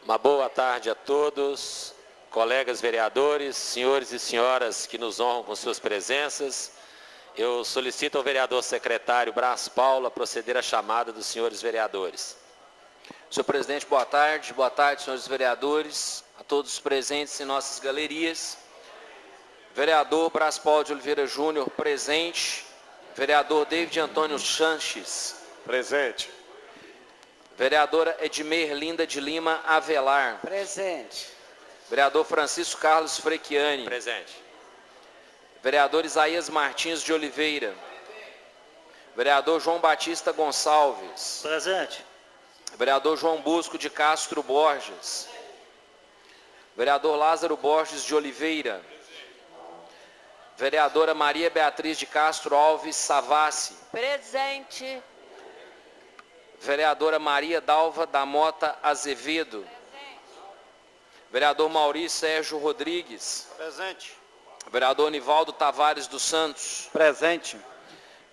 Uma boa tarde a todos, colegas vereadores, senhores e senhoras que nos honram com suas presenças. Eu solicito ao vereador secretário Brás Paulo a proceder à chamada dos senhores vereadores. Senhor presidente, boa tarde, senhores vereadores, a todos os presentes em nossas galerias. Vereador Brás Paulo de Oliveira Júnior, presente. Vereador David Antônio Sanches. Presente. Vereadora Edmir Linda de Lima Avelar. Presente. Vereador Francisco Carlos Frechiani. Presente. Vereador Isaías Martins de Oliveira. Vereador João Batista Gonçalves. Presente. Vereador João Bosco de Castro Borges. Vereador Lázaro Borges de Oliveira. Vereadora Maria Beatriz de Castro Alves Savassi. Presente. Vereadora Maria Dalva da Mota Azevedo. Vereador Maurício Sérgio Rodrigues. Presente. Vereador Nivaldo Tavares dos Santos. Presente.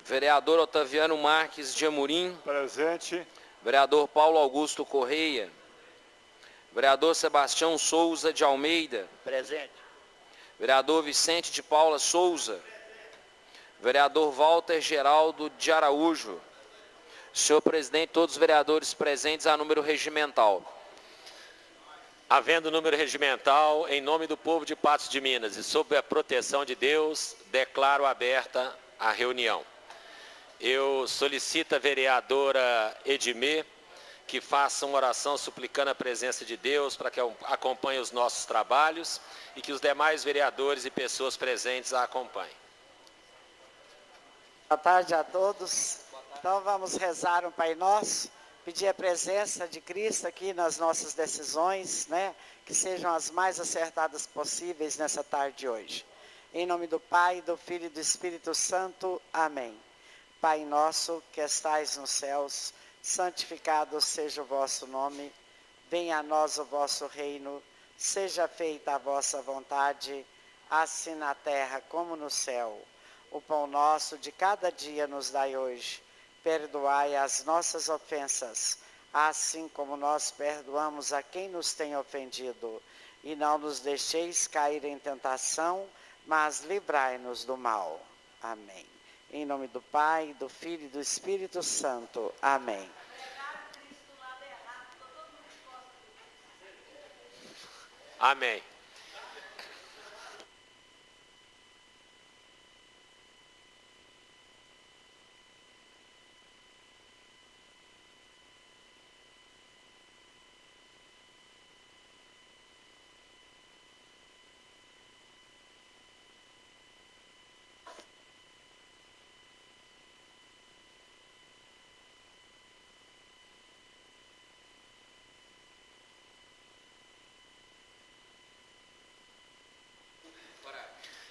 Vereador Otaviano Marques de Amorim. Presente. Vereador Paulo Augusto Correia. Vereador Sebastião Souza de Almeida. Presente. Vereador Vicente de Paula Souza. Vereador Walter Geraldo de Araújo. Senhor presidente, todos os vereadores presentes a número regimental. Havendo número regimental, em nome do povo de Patos de Minas e sob a proteção de Deus, declaro aberta a reunião. Eu solicito a vereadora Edmir que faça uma oração suplicando a presença de Deus para que acompanhe os nossos trabalhos e que os demais vereadores e pessoas presentes a acompanhem. Boa tarde a todos. Então vamos rezar um Pai Nosso, pedir a presença de Cristo aqui nas nossas decisões, né? Que sejam as mais acertadas possíveis nessa tarde de hoje. Em nome do Pai, do Filho e do Espírito Santo. Amém. Pai nosso que estais nos céus, santificado seja o vosso nome. Venha a nós o vosso reino. Seja feita a vossa vontade, assim na terra como no céu. O pão nosso de cada dia nos dai hoje. Perdoai as nossas ofensas, assim como nós perdoamos a quem nos tem ofendido. E não nos deixeis cair em tentação, mas livrai-nos do mal. Amém. Em nome do Pai, do Filho e do Espírito Santo. Amém. Amém.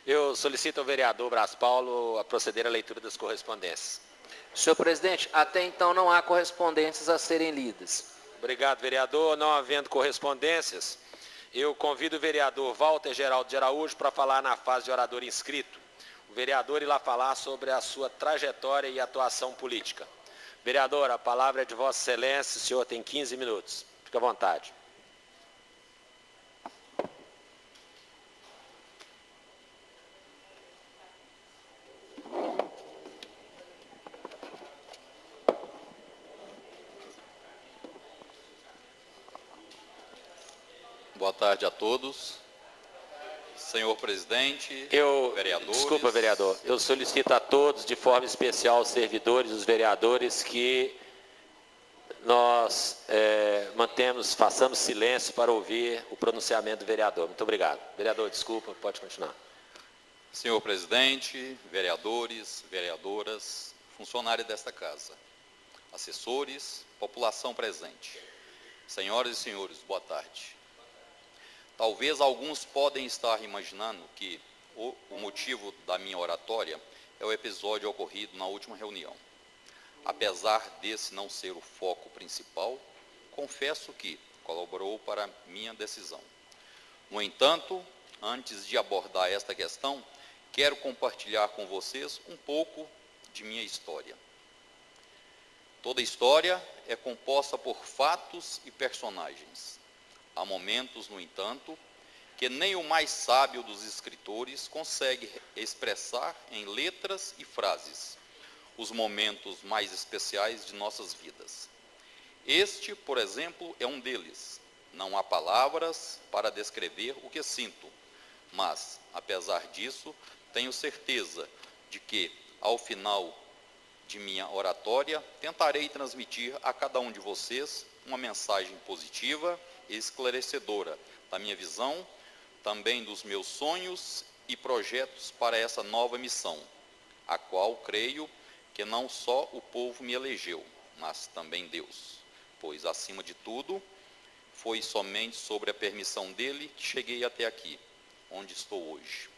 Eu solicito ao vereador Brás Paulo a proceder à leitura das correspondências. Senhor presidente, até então não há correspondências a serem lidas. Obrigado, vereador. Não havendo correspondências, eu convido o vereador Walter Geraldo de Araújo para falar na fase de orador inscrito. O vereador irá falar sobre a sua trajetória e atuação política. Vereador, a palavra é de Vossa Excelência, o senhor tem 15 minutos. Fique à vontade. Boa tarde a todos. Senhor presidente, vereadores. Desculpa, vereador. Eu solicito a todos, de forma especial aos servidores, os vereadores, que nós façamos silêncio para ouvir o pronunciamento do vereador. Muito obrigado. Vereador, desculpa, pode continuar. Senhor presidente, vereadores, vereadoras, funcionários desta casa, assessores, população presente. Senhoras e senhores, boa tarde. Talvez alguns podem estar imaginando que o motivo da minha oratória é o episódio ocorrido na última reunião. Apesar desse não ser o foco principal, confesso que colaborou para minha decisão. No entanto, antes de abordar esta questão, quero compartilhar com vocês um pouco de minha história. Toda história é composta por fatos e personagens. Há momentos, no entanto, que nem o mais sábio dos escritores consegue expressar em letras e frases os momentos mais especiais de nossas vidas. Este, por exemplo, é um deles. Não há palavras para descrever o que sinto, mas, apesar disso, tenho certeza de que, ao final de minha oratória, tentarei transmitir a cada um de vocês uma mensagem positiva e esclarecedora da minha visão, também dos meus sonhos e projetos para essa nova missão, a qual creio que não só o povo me elegeu, mas também Deus, pois, acima de tudo, foi somente sobre a permissão dele que cheguei até aqui, onde estou hoje.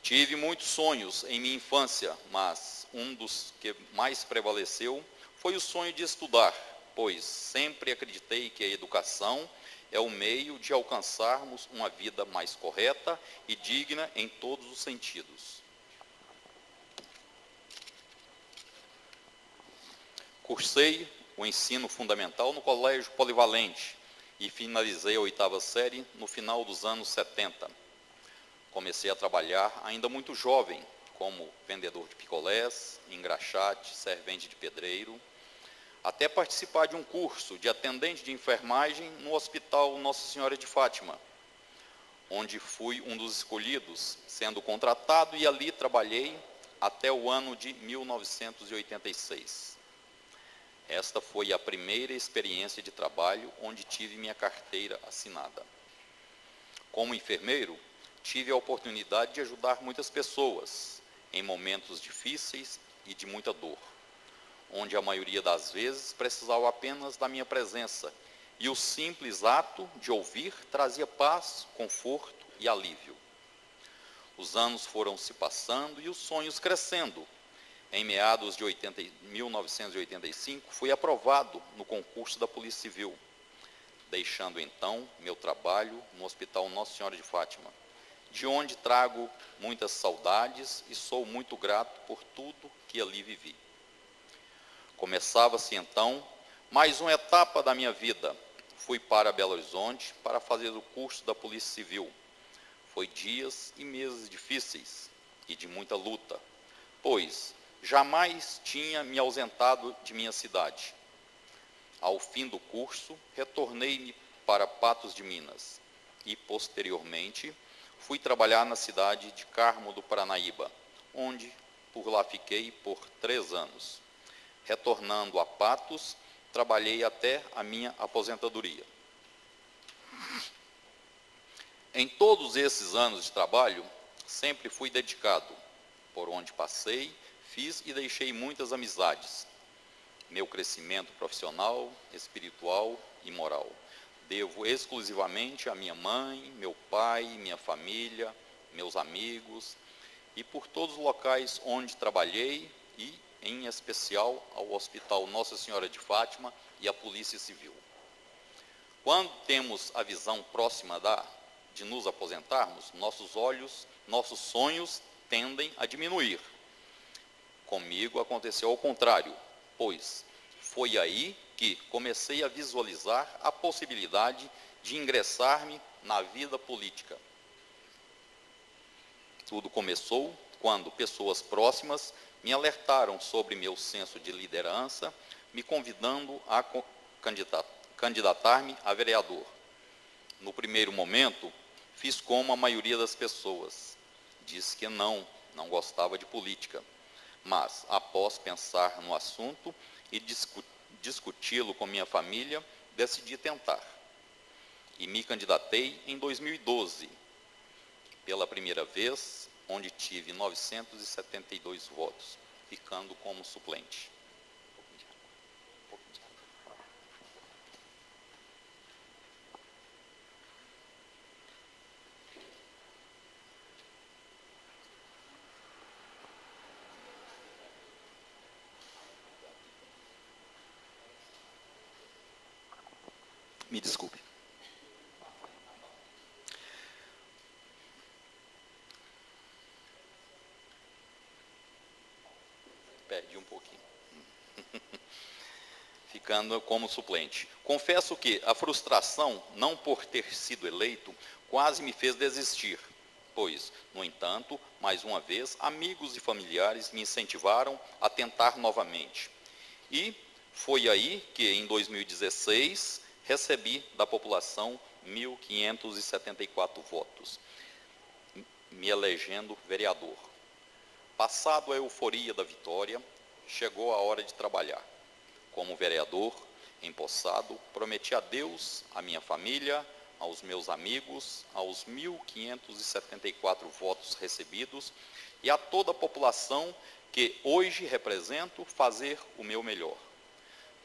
Tive muitos sonhos em minha infância, mas um dos que mais prevaleceu foi o sonho de estudar, pois sempre acreditei que a educação é o meio de alcançarmos uma vida mais correta e digna em todos os sentidos. Cursei o ensino fundamental no Colégio Polivalente e finalizei a 8ª série no final dos anos 70. Comecei a trabalhar ainda muito jovem, como vendedor de picolés, engraxate, servente de pedreiro, até participar de um curso de atendente de enfermagem no Hospital Nossa Senhora de Fátima, onde fui um dos escolhidos, sendo contratado, e ali trabalhei até o ano de 1986. Esta foi a primeira experiência de trabalho onde tive minha carteira assinada. Como enfermeiro, tive a oportunidade de ajudar muitas pessoas em momentos difíceis e de muita dor, onde a maioria das vezes precisava apenas da minha presença, e o simples ato de ouvir trazia paz, conforto e alívio. Os anos foram se passando e os sonhos crescendo. Em meados de 1985, fui aprovado no concurso da Polícia Civil, deixando então meu trabalho no Hospital Nossa Senhora de Fátima, de onde trago muitas saudades e sou muito grato por tudo que ali vivi. Começava-se então mais uma etapa da minha vida. Fui para Belo Horizonte para fazer o curso da Polícia Civil. Foi dias e meses difíceis e de muita luta, pois jamais tinha me ausentado de minha cidade. Ao fim do curso, retornei para Patos de Minas e, posteriormente, fui trabalhar na cidade de Carmo do Paranaíba, onde por lá fiquei por 3 anos. Retornando a Patos, trabalhei até a minha aposentadoria. Em todos esses anos de trabalho, sempre fui dedicado. Por onde passei, fiz e deixei muitas amizades. Meu crescimento profissional, espiritual e moral devo exclusivamente à minha mãe, meu pai, minha família, meus amigos e por todos os locais onde trabalhei e, em especial, ao Hospital Nossa Senhora de Fátima e à Polícia Civil. Quando temos a visão próxima de nos aposentarmos, nossos sonhos tendem a diminuir. Comigo aconteceu ao contrário, pois foi aí que comecei a visualizar a possibilidade de ingressar-me na vida política. Tudo começou quando pessoas próximas me alertaram sobre meu senso de liderança, me convidando a candidatar-me a vereador. No primeiro momento, fiz como a maioria das pessoas. Disse que não gostava de política. Mas, após pensar no assunto e discuti-lo com minha família, decidi tentar. E me candidatei em 2012, pela primeira vez, onde tive 972 votos, ficando como suplente. Me desculpe. Perdi um pouquinho. ficando como suplente. Confesso que a frustração, não por ter sido eleito, quase me fez desistir, pois, no entanto, mais uma vez, amigos e familiares me incentivaram a tentar novamente. E foi aí que, em 2016, recebi da população 1.574 votos, me elegendo vereador. Passado a euforia da vitória, chegou a hora de trabalhar. Como vereador, empossado, prometi a Deus, à minha família, aos meus amigos, aos 1.574 votos recebidos e a toda a população que hoje represento, fazer o meu melhor.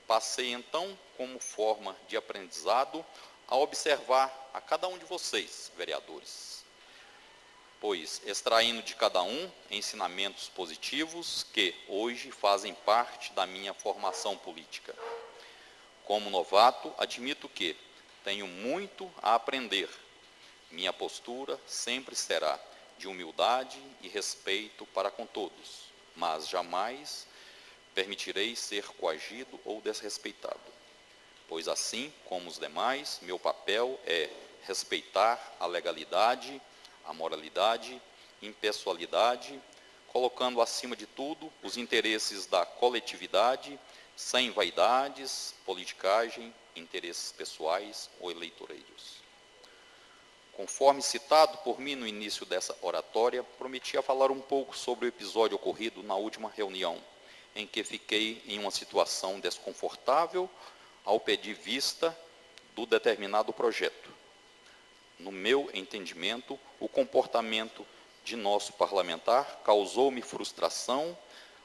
Passei então, como forma de aprendizado, a observar a cada um de vocês, vereadores, pois extraindo de cada um ensinamentos positivos que hoje fazem parte da minha formação política. Como novato, admito que tenho muito a aprender. Minha postura sempre será de humildade e respeito para com todos, mas jamais permitirei ser coagido ou desrespeitado, pois assim como os demais, meu papel é respeitar a legalidade, a moralidade, impessoalidade, colocando acima de tudo os interesses da coletividade, sem vaidades, politicagem, interesses pessoais ou eleitoreiros. Conforme citado por mim no início dessa oratória, prometi falar um pouco sobre o episódio ocorrido na última reunião, em que fiquei em uma situação desconfortável ao pedir vista do determinado projeto. No meu entendimento, o comportamento de nosso parlamentar causou-me frustração,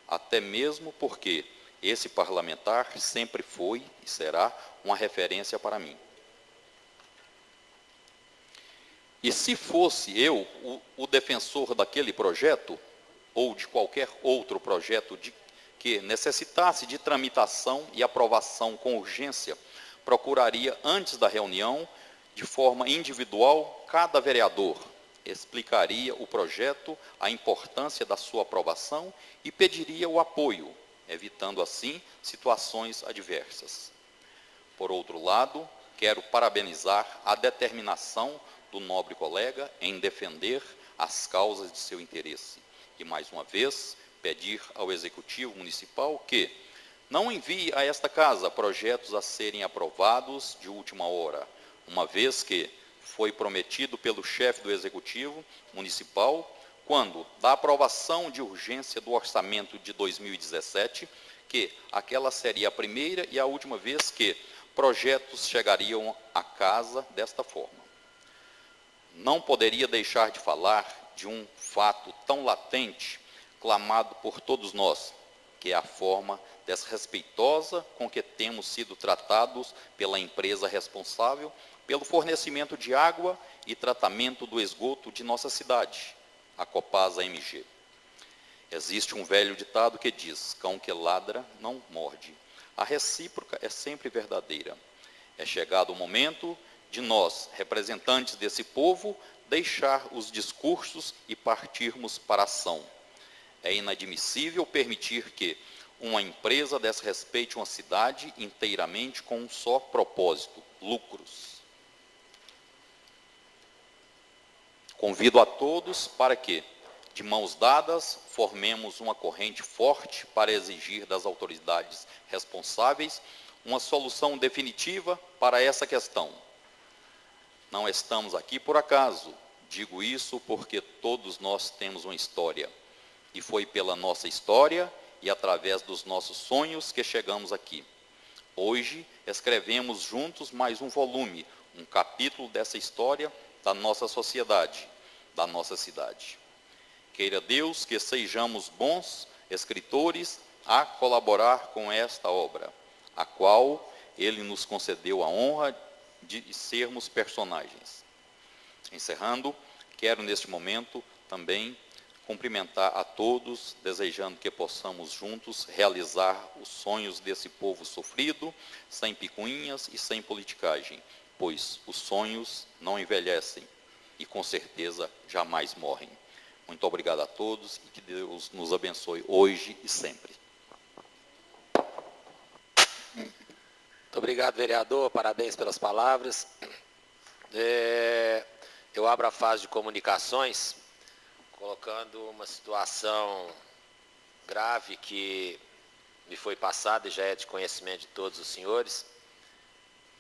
até mesmo porque esse parlamentar sempre foi e será uma referência para mim. E se fosse eu o defensor daquele projeto, ou de qualquer outro projeto que necessitasse de tramitação e aprovação com urgência, procuraria, antes da reunião, de forma individual, cada vereador, explicaria o projeto, a importância da sua aprovação e pediria o apoio, evitando assim situações adversas. Por outro lado, quero parabenizar a determinação do nobre colega em defender as causas de seu interesse e, mais uma vez, pedir ao Executivo Municipal que não envie a esta casa projetos a serem aprovados de última hora, uma vez que foi prometido pelo chefe do Executivo Municipal, quando da aprovação de urgência do orçamento de 2017, que aquela seria a primeira e a última vez que projetos chegariam à casa desta forma. Não poderia deixar de falar de um fato tão latente, clamado por todos nós, que é a forma desrespeitosa com que temos sido tratados pela empresa responsável pelo fornecimento de água e tratamento do esgoto de nossa cidade, a Copasa MG. Existe um velho ditado que diz: cão que ladra não morde. A recíproca é sempre verdadeira. É chegado o momento de nós, representantes desse povo, deixar os discursos e partirmos para a ação. É inadmissível permitir que uma empresa desrespeite uma cidade inteiramente com um só propósito: lucros. Convido a todos para que, de mãos dadas, formemos uma corrente forte para exigir das autoridades responsáveis uma solução definitiva para essa questão. Não estamos aqui por acaso, digo isso porque todos nós temos uma história. E foi pela nossa história e através dos nossos sonhos que chegamos aqui. Hoje, escrevemos juntos mais um volume, um capítulo dessa história da nossa sociedade, da nossa cidade. Queira Deus que sejamos bons escritores a colaborar com esta obra, a qual Ele nos concedeu a honra de sermos personagens. Encerrando, quero neste momento também cumprimentar a todos, desejando que possamos juntos realizar os sonhos desse povo sofrido, sem picuinhas e sem politicagem, pois os sonhos não envelhecem e com certeza jamais morrem. Muito obrigado a todos e que Deus nos abençoe hoje e sempre. Muito obrigado, vereador. Parabéns pelas palavras. Eu abro a fase de comunicações, colocando uma situação grave que me foi passada e já é de conhecimento de todos os senhores,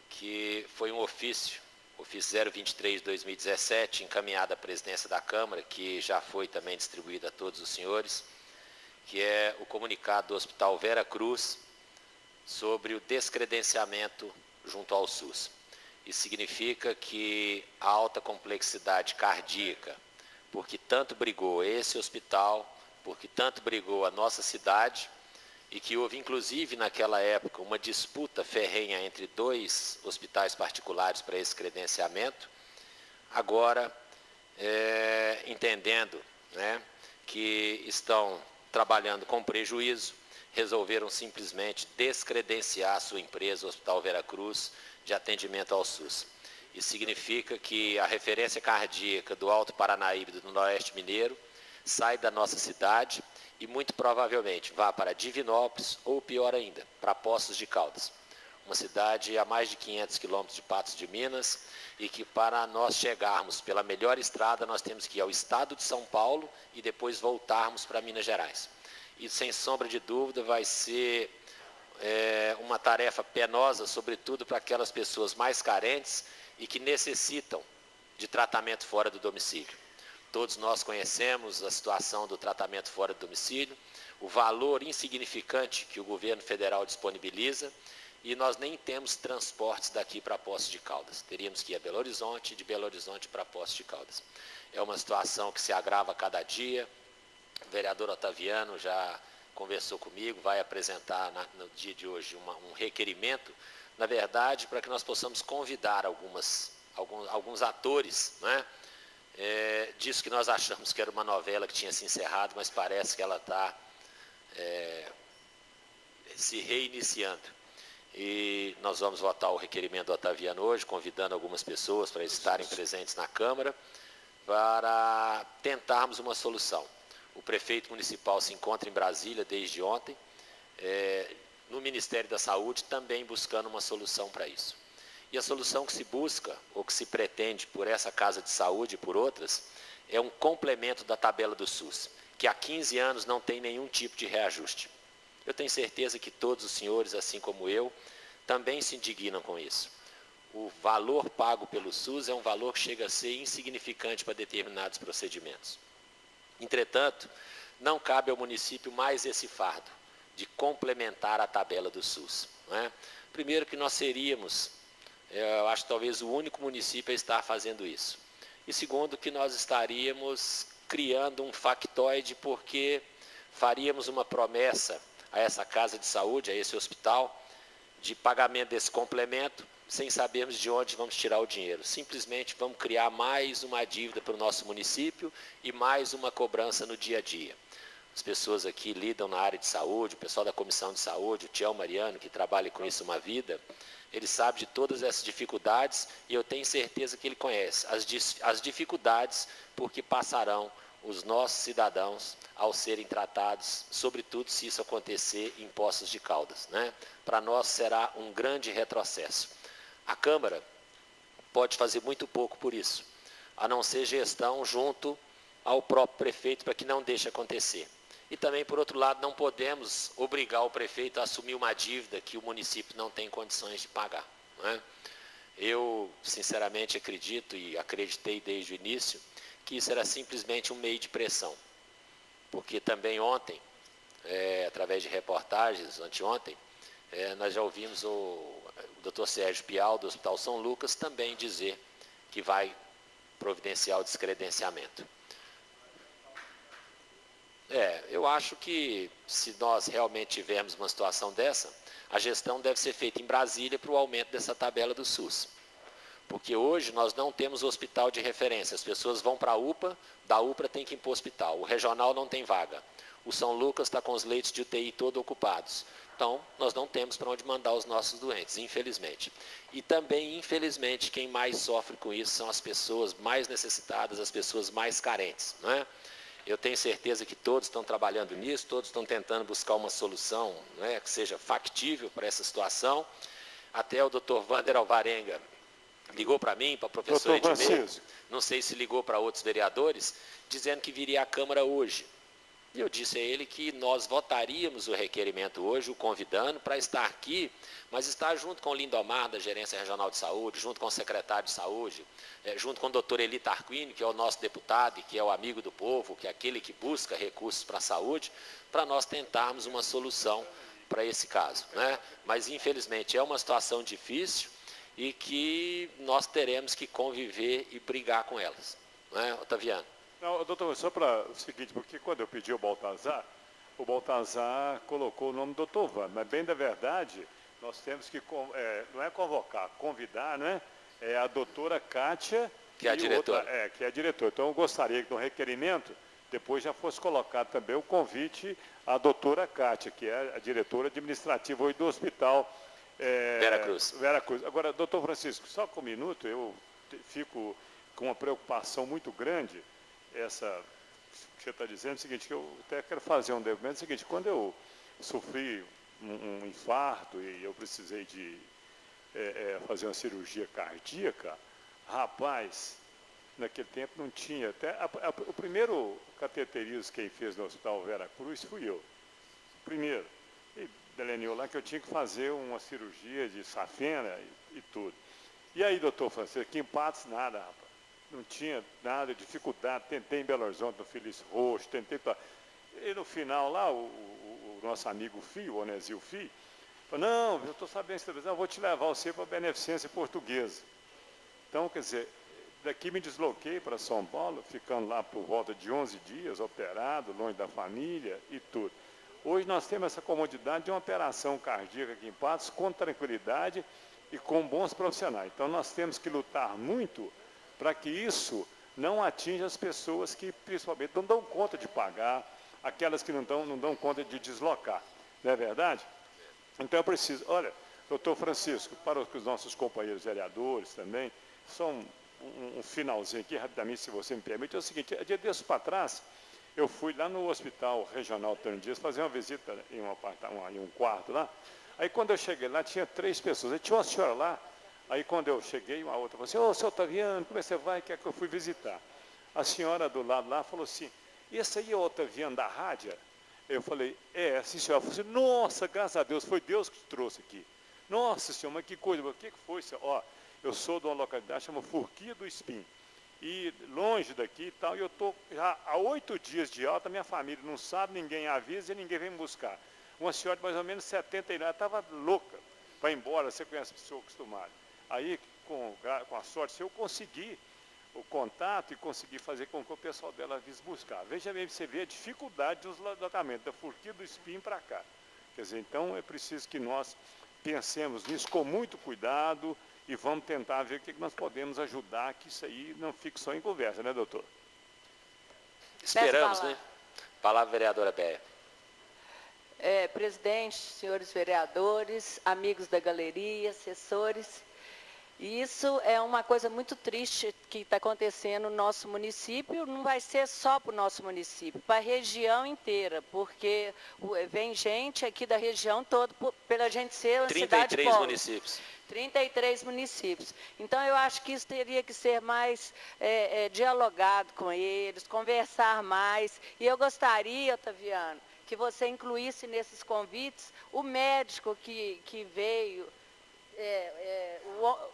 que foi um ofício 023 de 2017, encaminhado à presidência da Câmara, que já foi também distribuído a todos os senhores, que é o comunicado do Hospital Vera Cruz sobre o descredenciamento junto ao SUS. Isso significa que a alta complexidade cardíaca, porque tanto brigou esse hospital, porque tanto brigou a nossa cidade, e que houve, inclusive, naquela época, uma disputa ferrenha entre 2 hospitais particulares para esse credenciamento, agora, entendendo, né, que estão trabalhando com prejuízo, resolveram simplesmente descredenciar a sua empresa, o Hospital Vera Cruz, de atendimento ao SUS. Isso significa que a referência cardíaca do Alto Paranaíba e do Noroeste Mineiro sai da nossa cidade e muito provavelmente vá para Divinópolis ou, pior ainda, para Poços de Caldas. Uma cidade a mais de 500 quilômetros de Patos de Minas e que, para nós chegarmos pela melhor estrada, nós temos que ir ao estado de São Paulo e depois voltarmos para Minas Gerais. E, sem sombra de dúvida, vai ser uma tarefa penosa, sobretudo para aquelas pessoas mais carentes e que necessitam de tratamento fora do domicílio. Todos nós conhecemos a situação do tratamento fora do domicílio, o valor insignificante que o governo federal disponibiliza, e nós nem temos transportes daqui para Poços de Caldas. Teríamos que ir a Belo Horizonte e de Belo Horizonte para Poços de Caldas. É uma situação que se agrava a cada dia. O vereador Otaviano já conversou comigo, vai apresentar no dia de hoje um requerimento, na verdade, para que nós possamos convidar alguns atores, né? Disso que nós achamos que era uma novela que tinha se encerrado, mas parece que ela está se reiniciando. E nós vamos votar o requerimento do Otaviano hoje, convidando algumas pessoas para estarem presentes na Câmara, para tentarmos uma solução. O prefeito municipal se encontra em Brasília desde ontem, no Ministério da Saúde, também buscando uma solução para isso. E a solução que se busca, ou que se pretende por essa Casa de Saúde e por outras, é um complemento da tabela do SUS, que há 15 anos não tem nenhum tipo de reajuste. Eu tenho certeza que todos os senhores, assim como eu, também se indignam com isso. O valor pago pelo SUS é um valor que chega a ser insignificante para determinados procedimentos. Entretanto, não cabe ao município mais esse fardo de complementar a tabela do SUS, não é? Primeiro que nós seríamos, eu acho talvez o único município a estar fazendo isso. E segundo que nós estaríamos criando um factoide, porque faríamos uma promessa a essa Casa de Saúde, a esse hospital, de pagamento desse complemento, sem sabermos de onde vamos tirar o dinheiro. Simplesmente vamos criar mais uma dívida para o nosso município e mais uma cobrança no dia a dia. As pessoas aqui lidam na área de saúde, o pessoal da Comissão de Saúde, o Tião Mariano, que trabalha com isso uma vida, ele sabe de todas essas dificuldades e eu tenho certeza que ele conhece as dificuldades por que passarão os nossos cidadãos ao serem tratados, sobretudo se isso acontecer em Poços de Caldas, né? Para nós será um grande retrocesso. A Câmara pode fazer muito pouco por isso, a não ser gestão junto ao próprio prefeito para que não deixe acontecer. E também, por outro lado, não podemos obrigar o prefeito a assumir uma dívida que o município não tem condições de pagar, não é? Eu, sinceramente, acredito e acreditei desde o início que isso era simplesmente um meio de pressão. Porque também ontem, através de reportagens, anteontem, nós já ouvimos o Dr. Sérgio Pial, do Hospital São Lucas, também dizer que vai providenciar o descredenciamento. Eu acho que se nós realmente tivermos uma situação dessa, a gestão deve ser feita em Brasília para o aumento dessa tabela do SUS. Porque hoje nós não temos hospital de referência, as pessoas vão para a UPA, da UPA tem que ir para o hospital, o regional não tem vaga, o São Lucas está com os leitos de UTI todos ocupados. Então, nós não temos para onde mandar os nossos doentes, infelizmente. E também, infelizmente, quem mais sofre com isso são as pessoas mais necessitadas, as pessoas mais carentes, não é? Eu tenho certeza que todos estão trabalhando nisso, todos estão tentando buscar uma solução, né, que seja factível para essa situação, Até o doutor Wander Alvarenga ligou para mim, para o professor Doutor Edmê, Francisco. não sei se ligou para outros vereadores, dizendo que viria à Câmara hoje. E eu disse a ele que nós votaríamos o requerimento hoje, o convidando para estar aqui, mas estar junto com o Lindomar, da Gerência Regional de Saúde, junto com o secretário de Saúde, junto com o doutor Eli Tarquini, que é o nosso deputado e que é o amigo do povo, que é aquele que busca recursos para a saúde, para nós tentarmos uma solução para esse caso, né? Mas, infelizmente, é uma situação difícil e que nós teremos que conviver e brigar com elas, né, Otaviano? Não, doutor, só para o seguinte, porque quando eu pedi o Baltazar colocou o nome do doutor Wander, mas bem da verdade, nós temos que, não é convocar, convidar, né? É a doutora Kátia, que é a diretora. Que é a diretora. Então, eu gostaria que no requerimento, depois já fosse colocado também o convite à doutora Kátia, que é a diretora administrativa hoje do hospital Vera Cruz. Agora, doutor Francisco, só com um minuto, eu fico com uma preocupação muito grande, essa que você está dizendo, é o seguinte, que eu até quero fazer um depoimento, é o seguinte, quando eu sofri um infarto e eu precisei de fazer uma cirurgia cardíaca, rapaz, naquele tempo não tinha, até o primeiro cateterismo quem fez no Hospital Vera Cruz fui eu, primeiro, e delineou lá que eu tinha que fazer uma cirurgia de safena e tudo. E aí, doutor Francisco, aqui em Patos nada, rapaz. Não tinha nada, dificuldade, tentei em Belo Horizonte, no Feliz Roxo, tentei... E no final lá, o nosso amigo Fio, o Onesio Fio, falou, não, eu estou sabendo que você eu vou te levar você para a Beneficência Portuguesa. Então, quer dizer, daqui me desloquei para São Paulo, ficando lá por volta de 11 dias, operado, longe da família e tudo. Hoje nós temos essa comodidade de uma operação cardíaca aqui em Patos, com tranquilidade e com bons profissionais. Então, nós temos que lutar muito para que isso não atinja as pessoas que, principalmente, não dão conta de pagar, aquelas que não dão conta de deslocar. Não é verdade? Então, eu preciso... Olha, doutor Francisco, para os nossos companheiros vereadores também, só um finalzinho aqui, rapidamente, se você me permite, é o seguinte, dia desses para trás, eu fui lá no Hospital Regional Antônio Dias fazer uma visita em um quarto lá. Aí, quando eu cheguei lá, tinha 3 pessoas. Aí tinha uma senhora lá. Aí, quando eu cheguei, uma outra falou assim, ô, seu Otaviano, como é que você vai? Que é que eu fui visitar? A senhora do lado lá falou assim, esse aí é o Otaviano da rádio? Eu falei, sim, senhora. Ela falou assim, nossa, graças a Deus, foi Deus que te trouxe aqui. Nossa, senhor, mas que coisa, o que foi, senhor? Ó, eu sou de uma localidade chamada Forquia do Espinho. E longe daqui e tal, e eu estou já há 8 dias de alta, minha família não sabe, ninguém avisa e ninguém vem me buscar. Uma senhora de mais ou menos 70 anos, estava louca para ir embora, você conhece a pessoa acostumada. Aí, com a sorte, eu consegui o contato e consegui fazer com que o pessoal dela visse buscar. Veja bem, você vê a dificuldade dos deslocamentos da Forquia do Espinho para cá. Quer dizer, então é preciso que nós pensemos nisso com muito cuidado e vamos tentar ver o que nós podemos ajudar, que isso aí não fique só em conversa, né, doutor? Esperamos, né? Palavra, vereadora Béia. Presidente, senhores vereadores, amigos da galeria, assessores, isso é uma coisa muito triste que está acontecendo no nosso município, não vai ser só para o nosso município, para a região inteira, porque vem gente aqui da região toda, pela gente ser uma cidade pobre. 33 municípios. 33 municípios. Então, eu acho que isso teria que ser mais dialogado com eles, conversar mais. E eu gostaria, Otaviano, que você incluísse nesses convites o médico que veio,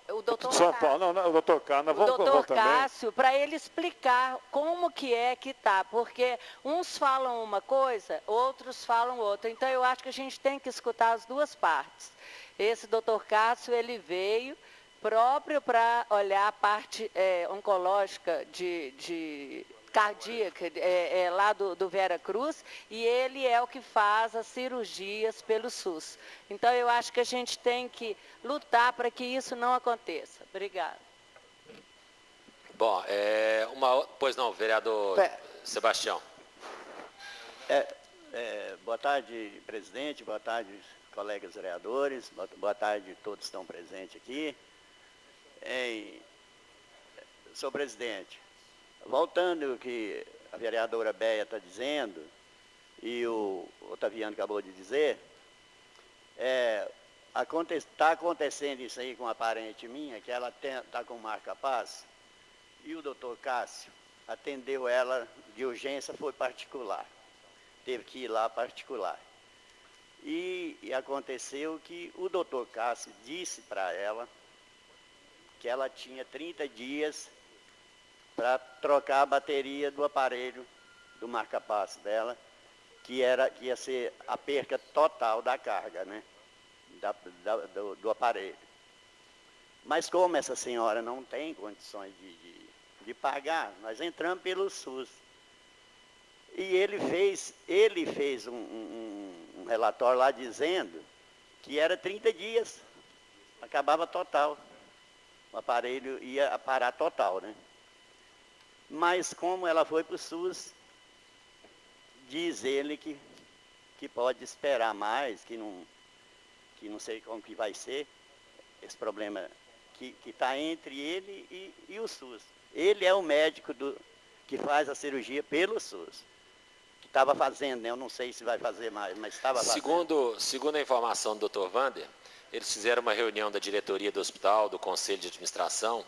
o doutor São Paulo, não, o doutor Cássio, o doutor Cássio, para ele explicar como que está, porque uns falam uma coisa, outros falam outra. Então, eu acho que a gente tem que escutar as duas partes. Esse doutor Cássio, ele veio próprio para olhar a parte oncológica de cardíaca lá do Vera Cruz, e ele é o que faz as cirurgias pelo SUS. Então, eu acho que a gente tem que lutar para que isso não aconteça. Obrigada. Bom, pois não, vereador Sebastião. Boa tarde, presidente, boa tarde, colegas vereadores, boa tarde a todos que estão presentes aqui. Senhor presidente, voltando ao que a vereadora Béia está dizendo, e o Otaviano acabou de dizer, Está acontecendo isso aí com uma parente minha, que ela está com marca-passo, e o doutor Cássio atendeu ela de urgência, foi particular. Teve que ir lá particular. E aconteceu que o doutor Cássio disse para ela que ela tinha 30 dias para trocar a bateria do aparelho, do marca-passo dela, que ia ser a perca total da carga, né? Do aparelho. Mas como essa senhora não tem condições de pagar, nós entramos pelo SUS. E ele fez um relatório lá dizendo que era 30 dias, acabava total. O aparelho ia parar total, né? Mas como ela foi para o SUS, diz ele que pode esperar mais, que não sei como que vai ser, esse problema que está entre ele e o SUS. Ele é o médico que faz a cirurgia pelo SUS. Que estava fazendo, né? Eu não sei se vai fazer mais, mas estava fazendo. Segundo a informação do Dr. Wander, eles fizeram uma reunião da diretoria do hospital, do conselho de administração,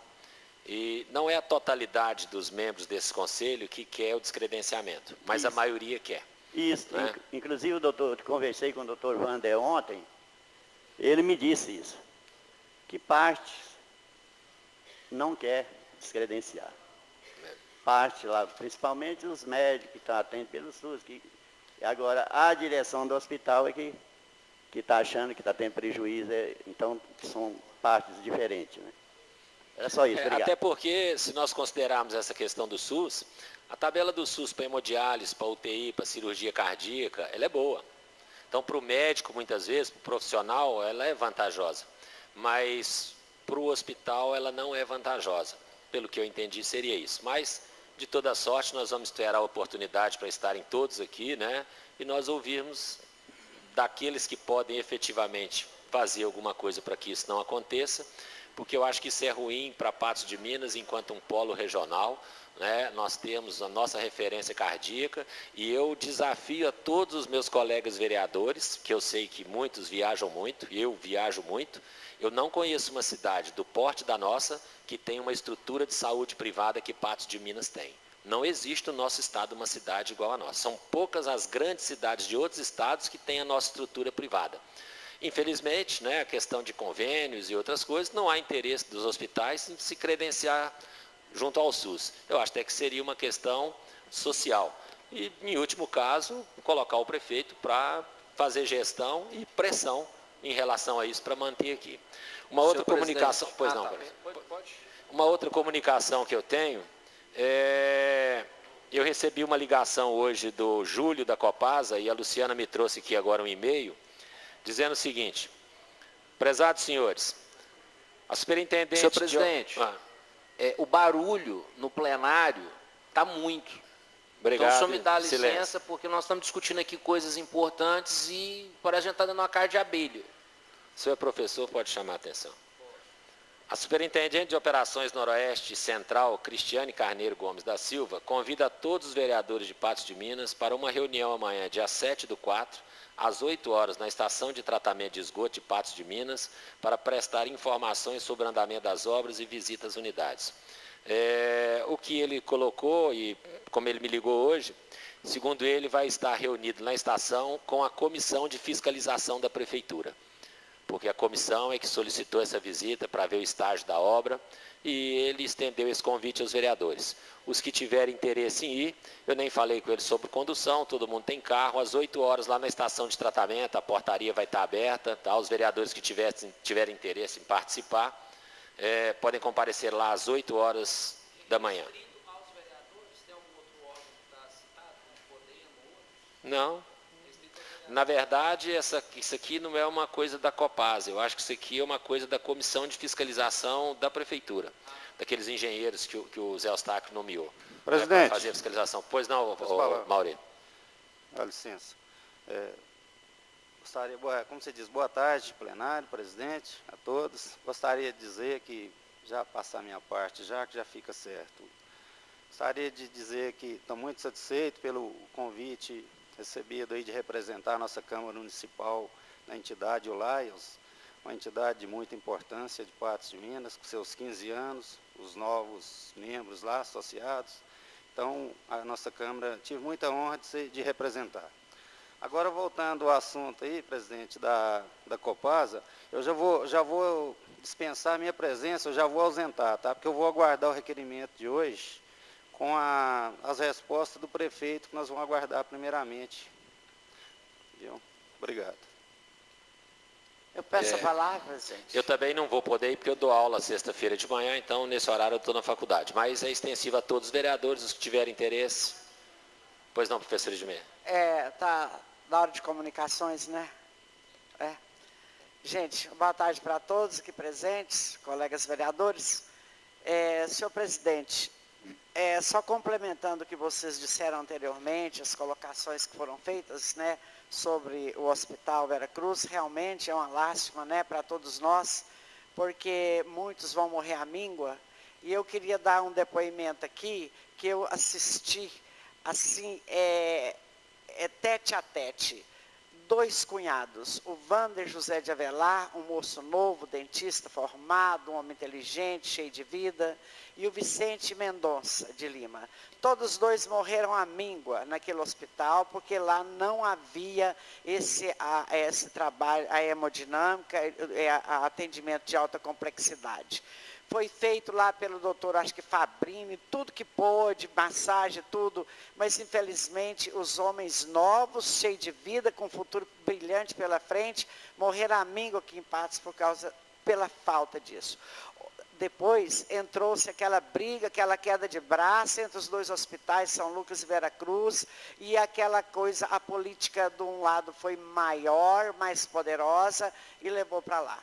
e não é a totalidade dos membros desse conselho que quer o descredenciamento, mas a maioria quer. Isso, né? Inclusive conversei com o Dr. Wander ontem, ele me disse isso, que parte não quer descredenciar. Parte lá, principalmente os médicos que estão atentos pelo SUS, agora a direção do hospital é que está achando que está tendo prejuízo, então são partes diferentes, né? Era só isso, obrigado. Até porque, se nós considerarmos essa questão do SUS, a tabela do SUS para hemodiálise, para UTI, para cirurgia cardíaca, ela é boa. Então, para o médico, muitas vezes, para o profissional, ela é vantajosa. Mas, para o hospital, ela não é vantajosa. Pelo que eu entendi, seria isso. Mas, de toda sorte, nós vamos ter a oportunidade para estarem todos aqui, né? E nós ouvirmos daqueles que podem efetivamente fazer alguma coisa para que isso não aconteça, porque eu acho que isso é ruim para Patos de Minas enquanto um polo regional, né? Nós temos a nossa referência cardíaca e eu desafio a todos os meus colegas vereadores, que eu sei que muitos viajam muito, eu viajo muito, eu não conheço uma cidade do porte da nossa que tem uma estrutura de saúde privada que Patos de Minas tem. Não existe no nosso estado uma cidade igual a nossa. São poucas as grandes cidades de outros estados que têm a nossa estrutura privada. Infelizmente, né, a questão de convênios e outras coisas, não há interesse dos hospitais em se credenciar junto ao SUS. Eu acho até que seria uma questão social. E, em último caso, colocar o prefeito para fazer gestão e pressão em relação a isso para manter aqui. Uma outra comunicação... Pois não, pode. Uma outra comunicação que eu tenho eu recebi uma ligação hoje do Júlio da Copasa e a Luciana me trouxe aqui agora um e-mail dizendo o seguinte: prezados senhores, a superintendente... Senhor presidente, o barulho no plenário está muito. Obrigado. Então, o senhor me dá licença, Silêncio. porque nós estamos discutindo aqui coisas importantes e parece que a gente está dando uma cara de abelha. O senhor professor pode chamar a atenção. A superintendente de Operações Noroeste Central, Cristiane Carneiro Gomes da Silva, convida a todos os vereadores de Patos de Minas para uma reunião amanhã, dia 7/4, às 8 horas, na Estação de Tratamento de Esgoto de Patos de Minas, para prestar informações sobre o andamento das obras e visita às unidades. O que ele colocou, e como ele me ligou hoje, segundo ele, vai estar reunido na estação com a Comissão de Fiscalização da Prefeitura, porque a comissão é que solicitou essa visita para ver o estágio da obra e ele estendeu esse convite aos vereadores. Os que tiverem interesse em ir, eu nem falei com eles sobre condução, todo mundo tem carro, às 8 horas lá na estação de tratamento, a portaria vai estar aberta, tá? Os vereadores que tiverem interesse em participar, podem comparecer lá às 8 horas da manhã. Não. Na verdade, isso aqui não é uma coisa da Copasa, eu acho que isso aqui é uma coisa da Comissão de Fiscalização da Prefeitura, daqueles engenheiros que o Zé Eustáquio nomeou. Presidente. Para fazer a fiscalização. Pois não, Maurício. Dá licença. Gostaria, como você diz, boa tarde, plenário, presidente, a todos. Gostaria de dizer que, já passar a minha parte, que já fica certo. Gostaria de dizer que estou muito satisfeito pelo convite recebido aí de representar a nossa Câmara Municipal na entidade, o Lions, uma entidade de muita importância de Patos de Minas, com seus 15 anos, os novos membros lá associados. Então, a nossa Câmara, tive muita honra de representar. Agora, voltando ao assunto aí, presidente da Copasa, eu já vou dispensar a minha presença, eu já vou ausentar, tá? Porque eu vou aguardar o requerimento de hoje com as respostas do prefeito, que nós vamos aguardar primeiramente. Viu? Obrigado. Eu peço a palavra, presidente. Eu também não vou poder ir, porque eu dou aula sexta-feira de manhã, então nesse horário eu estou na faculdade. Mas é extensiva a todos os vereadores, os que tiverem interesse. Pois não, professor Edmê? Tá na hora de comunicações, né? Gente, boa tarde para todos aqui presentes, colegas vereadores. Senhor presidente, só complementando o que vocês disseram anteriormente, as colocações que foram feitas, né, sobre o Hospital Veracruz, realmente é uma lástima, né, para todos nós, porque muitos vão morrer à míngua, e eu queria dar um depoimento aqui, que eu assisti, assim, tete a tete, 2 cunhados, o Wander José de Avelar, um moço novo, dentista formado, um homem inteligente, cheio de vida, e o Vicente Mendonça de Lima. Todos 2 morreram à míngua naquele hospital, porque lá não havia esse trabalho, a hemodinâmica, a atendimento de alta complexidade. Foi feito lá pelo doutor, acho que Fabrini, tudo que pôde, massagem, tudo, mas infelizmente os homens novos, cheios de vida, com um futuro brilhante pela frente, morreram à míngua aqui em Patos pela falta disso. Depois entrou-se aquela briga, aquela queda de braço entre os 2 hospitais, São Lucas e Veracruz, e aquela coisa, a política de um lado foi maior, mais poderosa, e levou para lá.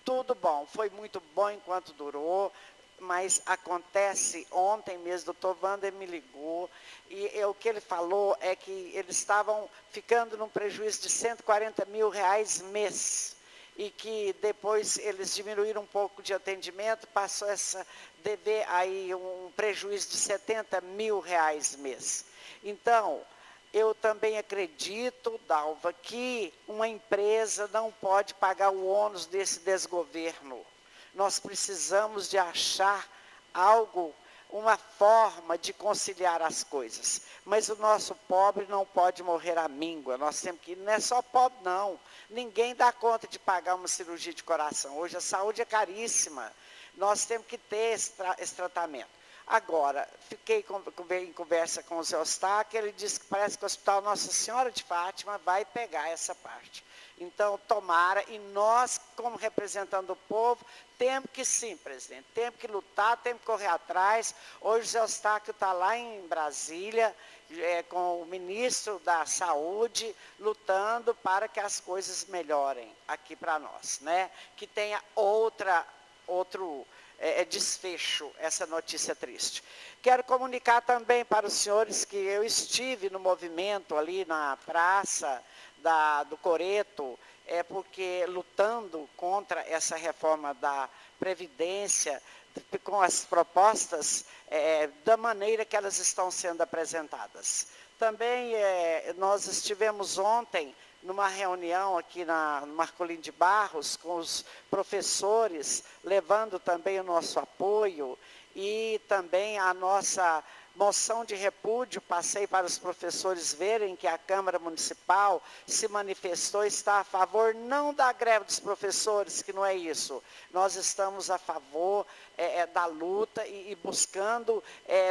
Tudo bom, foi muito bom enquanto durou, mas acontece, ontem mesmo, o doutor Wander me ligou, e o que ele falou é que eles estavam ficando num prejuízo de R$140 mil mês, e que depois eles diminuíram um pouco de atendimento, passou essa dever aí um prejuízo de R$70 mil mês. Então, eu também acredito, Dalva, que uma empresa não pode pagar o ônus desse desgoverno. Nós precisamos de achar algo, uma forma de conciliar as coisas. Mas o nosso pobre não pode morrer à míngua. Nós temos que, não é só pobre, não. Ninguém dá conta de pagar uma cirurgia de coração. Hoje a saúde é caríssima. Nós temos que ter esse tratamento. Agora, fiquei em conversa com o Zé Eustáquio, ele disse que parece que o Hospital Nossa Senhora de Fátima vai pegar essa parte. Então, tomara, e nós, como representando o povo, temos que sim, presidente, temos que lutar, temos que correr atrás. Hoje o Zé Eustáquio está lá em Brasília, com o ministro da Saúde, lutando para que as coisas melhorem aqui para nós, né? Que tenha outro desfecho, essa notícia triste. Quero comunicar também para os senhores que eu estive no movimento ali na praça do Coreto, porque lutando contra essa reforma da Previdência, com as propostas da maneira que elas estão sendo apresentadas. Também nós estivemos ontem numa reunião aqui no Marcolino de Barros, com os professores, levando também o nosso apoio e também a nossa moção de repúdio, passei para os professores verem que a Câmara Municipal se manifestou, está a favor não da greve dos professores, que não é isso. Nós estamos a favor da luta e buscando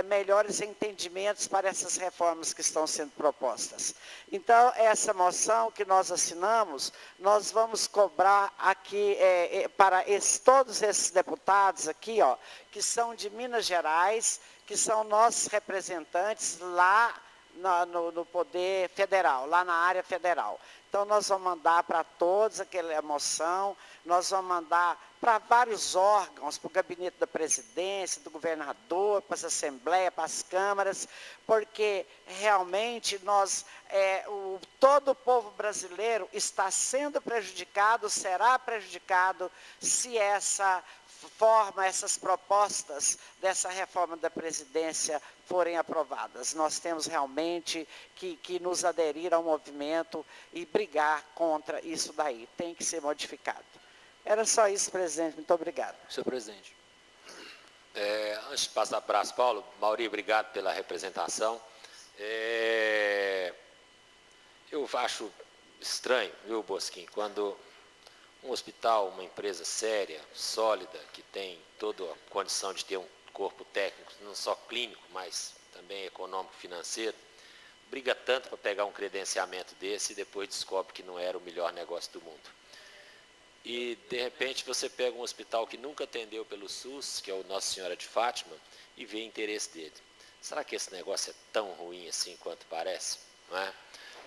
melhores entendimentos para essas reformas que estão sendo propostas. Então, essa moção que nós assinamos, nós vamos cobrar aqui para todos esses deputados aqui, que são de Minas Gerais, que são nossos representantes lá no Poder Federal, lá na área federal. Então, nós vamos mandar para todos aquela moção, nós vamos mandar para vários órgãos, para o gabinete da presidência, do governador, para as assembleias, para as câmaras, porque realmente todo o povo brasileiro está sendo prejudicado, será prejudicado, se essas propostas dessa reforma da Previdência forem aprovadas. Nós temos realmente que nos aderir ao movimento e brigar contra isso daí. Tem que ser modificado. Era só isso, presidente. Muito obrigado. Senhor presidente. Antes de passar para o Paulo, Mauri, obrigado pela representação. Eu acho estranho, viu, Bosquim, quando um hospital, uma empresa séria, sólida, que tem toda a condição de ter um corpo técnico, não só clínico, mas também econômico, financeiro, briga tanto para pegar um credenciamento desse e depois descobre que não era o melhor negócio do mundo. E, de repente, você pega um hospital que nunca atendeu pelo SUS, que é o Nossa Senhora de Fátima, e vê interesse dele. Será que esse negócio é tão ruim assim quanto parece? Não é?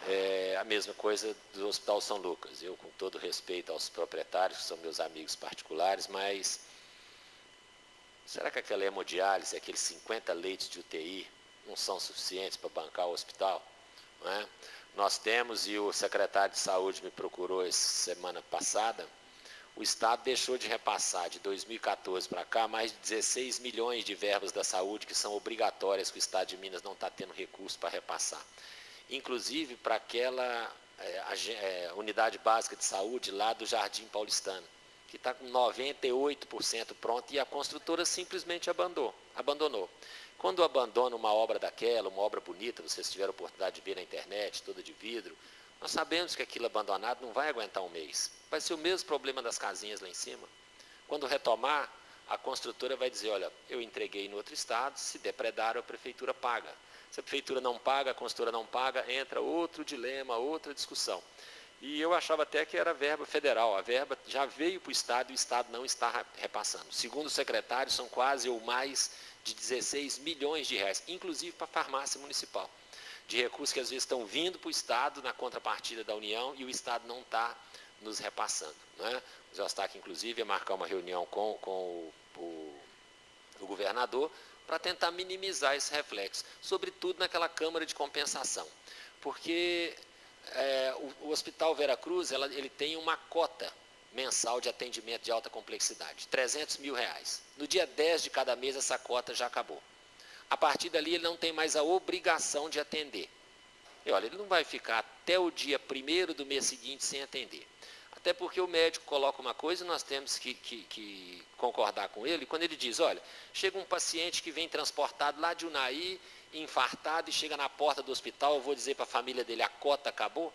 É a mesma coisa do Hospital São Lucas. Eu, com todo respeito aos proprietários, que são meus amigos particulares, mas será que aquela hemodiálise, aqueles 50 leitos de UTI, não são suficientes para bancar o hospital? Não é? Nós temos, e o secretário de Saúde me procurou essa semana passada, o Estado deixou de repassar de 2014 para cá mais de 16 milhões de verbas da saúde que são obrigatórias, que o Estado de Minas não está tendo recurso para repassar. Inclusive para aquela unidade básica de saúde lá do Jardim Paulistano, que está com 98% pronto e a construtora simplesmente abandonou. Quando abandona uma obra daquela, uma obra bonita, vocês tiveram a oportunidade de ver na internet, toda de vidro, nós sabemos que aquilo abandonado não vai aguentar um mês. Vai ser o mesmo problema das casinhas lá em cima. Quando retomar, a construtora vai dizer, olha, eu entreguei no outro estado, se depredaram, a prefeitura paga. Se a prefeitura não paga, a construtora não paga, entra outro dilema, outra discussão. E eu achava até que era verba federal, a verba já veio para o Estado e o Estado não está repassando. Segundo o secretário, são quase ou mais de 16 milhões de reais, inclusive para a farmácia municipal, de recursos que às vezes estão vindo para o Estado na contrapartida da União e o Estado não está nos repassando. Não é? O Zé Eustáquio, inclusive, ia marcar uma reunião com o governador para tentar minimizar esse reflexo, sobretudo naquela Câmara de Compensação, porque o Hospital Vera Cruz ele tem uma cota mensal de atendimento de alta complexidade, R$300 mil. No dia 10 de cada mês, essa cota já acabou. A partir dali, ele não tem mais a obrigação de atender. E olha, ele não vai ficar até o dia 1º do mês seguinte sem atender. Até porque o médico coloca uma coisa e nós temos que concordar com ele. Quando ele diz, olha, chega um paciente que vem transportado lá de Unai, infartado, e chega na porta do hospital, eu vou dizer para a família dele, a cota acabou?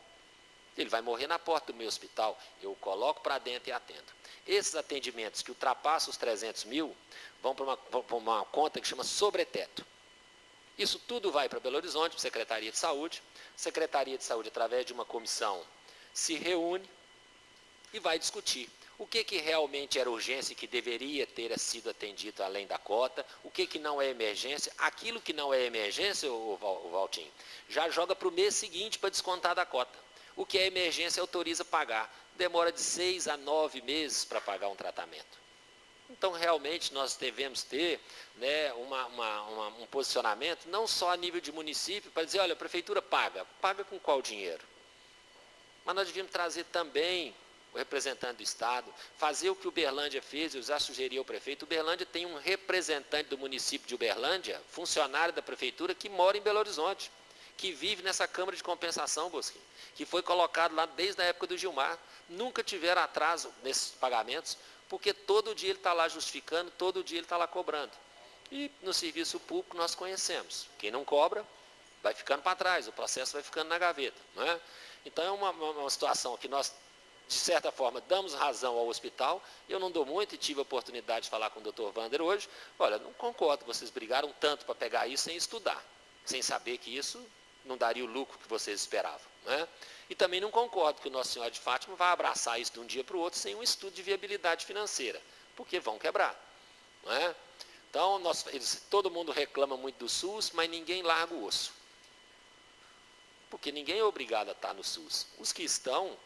Ele vai morrer na porta do meu hospital, eu o coloco para dentro e atendo. Esses atendimentos que ultrapassam os 300 mil, vão para uma conta que chama sobreteto. Isso tudo vai para Belo Horizonte, para a Secretaria de Saúde. A Secretaria de Saúde, através de uma comissão, se reúne e vai discutir o que realmente era urgência e que deveria ter sido atendido além da cota, o que não é emergência. Aquilo que não é emergência, o Valtinho, já joga para o mês seguinte para descontar da cota. O que é emergência autoriza pagar. Demora de 6 a 9 meses para pagar um tratamento. Então, realmente, nós devemos ter, né, um posicionamento, não só a nível de município, para dizer, olha, a prefeitura paga com qual dinheiro? Mas nós devíamos trazer também o representante do Estado, fazer o que Uberlândia fez, eu já sugeri ao prefeito. Uberlândia tem um representante do município de Uberlândia, funcionário da prefeitura, que mora em Belo Horizonte, que vive nessa Câmara de Compensação, Bosquim, que foi colocado lá desde a época do Gilmar. Nunca tiveram atraso nesses pagamentos, porque todo dia ele está lá justificando, todo dia ele está lá cobrando. E no serviço público nós conhecemos. Quem não cobra, vai ficando para trás, o processo vai ficando na gaveta. Não é? Então é uma situação que nós, de certa forma, damos razão ao hospital. Eu não dou muito e tive a oportunidade de falar com o Dr. Wander hoje. Olha, não concordo, vocês brigaram tanto para pegar isso sem estudar, sem saber que isso não daria o lucro que vocês esperavam. Não é? E também não concordo que o Nossa Senhora de Fátima vai abraçar isso de um dia para o outro sem um estudo de viabilidade financeira, porque vão quebrar. Não é? Então, todo mundo reclama muito do SUS, mas ninguém larga o osso. Porque ninguém é obrigado a estar no SUS. Os que estão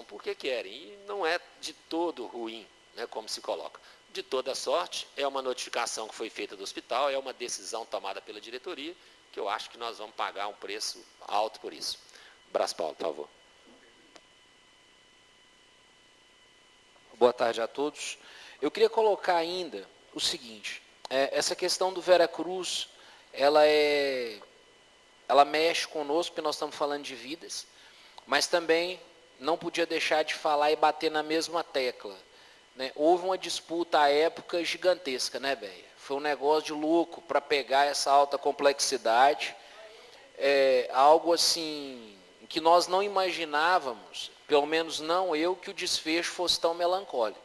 porque querem. E não é de todo ruim, né, como se coloca. De toda sorte, é uma notificação que foi feita do hospital, é uma decisão tomada pela diretoria, que eu acho que nós vamos pagar um preço alto por isso. Brás Paulo, por favor. Boa tarde a todos. Eu queria colocar ainda o seguinte, essa questão do Vera Cruz, ela mexe conosco, porque nós estamos falando de vidas, mas também não podia deixar de falar e bater na mesma tecla. né? Houve uma disputa à época gigantesca, né, Beia? Foi um negócio de louco para pegar essa alta complexidade, algo assim que nós não imaginávamos, pelo menos não eu, que o desfecho fosse tão melancólico.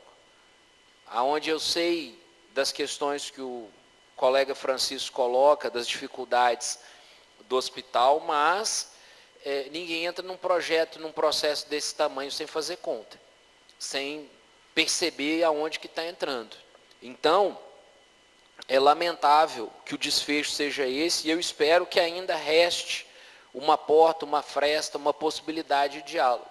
Aonde eu sei das questões que o colega Francisco coloca, das dificuldades do hospital, mas ninguém entra num projeto, num processo desse tamanho sem fazer conta, sem perceber aonde que está entrando. Então, é lamentável que o desfecho seja esse, e eu espero que ainda reste uma porta, uma fresta, uma possibilidade de diálogo.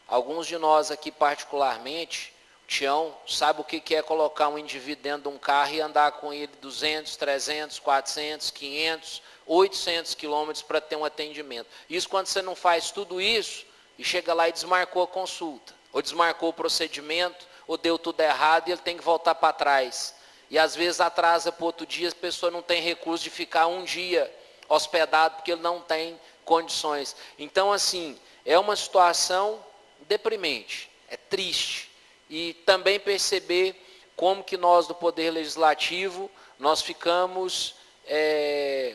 Alguns de nós aqui particularmente, o Tião sabe o que é colocar um indivíduo dentro de um carro e andar com ele 200, 300, 400, 500, 800 quilômetros para ter um atendimento. Isso quando você não faz tudo isso e chega lá e desmarcou a consulta, ou desmarcou o procedimento, ou deu tudo errado e ele tem que voltar para trás. E às vezes atrasa para outro dia, a pessoa não tem recurso de ficar um dia hospedado porque ele não tem condições. Então, assim, é uma situação deprimente, é triste. E também perceber como que nós do Poder Legislativo, nós ficamos,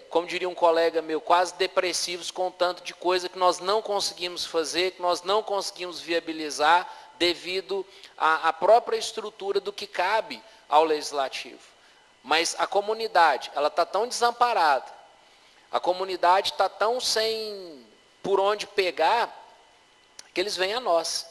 como diria um colega meu, quase depressivos com o tanto de coisa que nós não conseguimos fazer, que nós não conseguimos viabilizar devido à própria estrutura do que cabe ao Legislativo. Mas a comunidade, ela está tão desamparada, a comunidade está tão sem por onde pegar, que eles vêm a nós.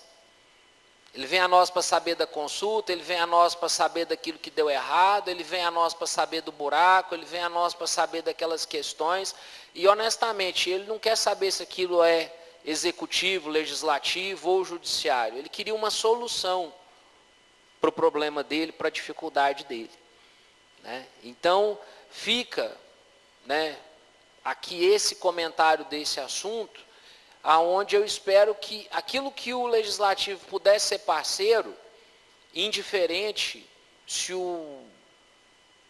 Ele vem a nós para saber da consulta, ele vem a nós para saber daquilo que deu errado, ele vem a nós para saber do buraco, ele vem a nós para saber daquelas questões, e honestamente, ele não quer saber se aquilo é executivo, legislativo ou judiciário. Ele queria uma solução para o problema dele, para a dificuldade dele, né? Então, fica, né, aqui esse comentário desse assunto, aonde eu espero que aquilo que o Legislativo pudesse ser parceiro, indiferente se o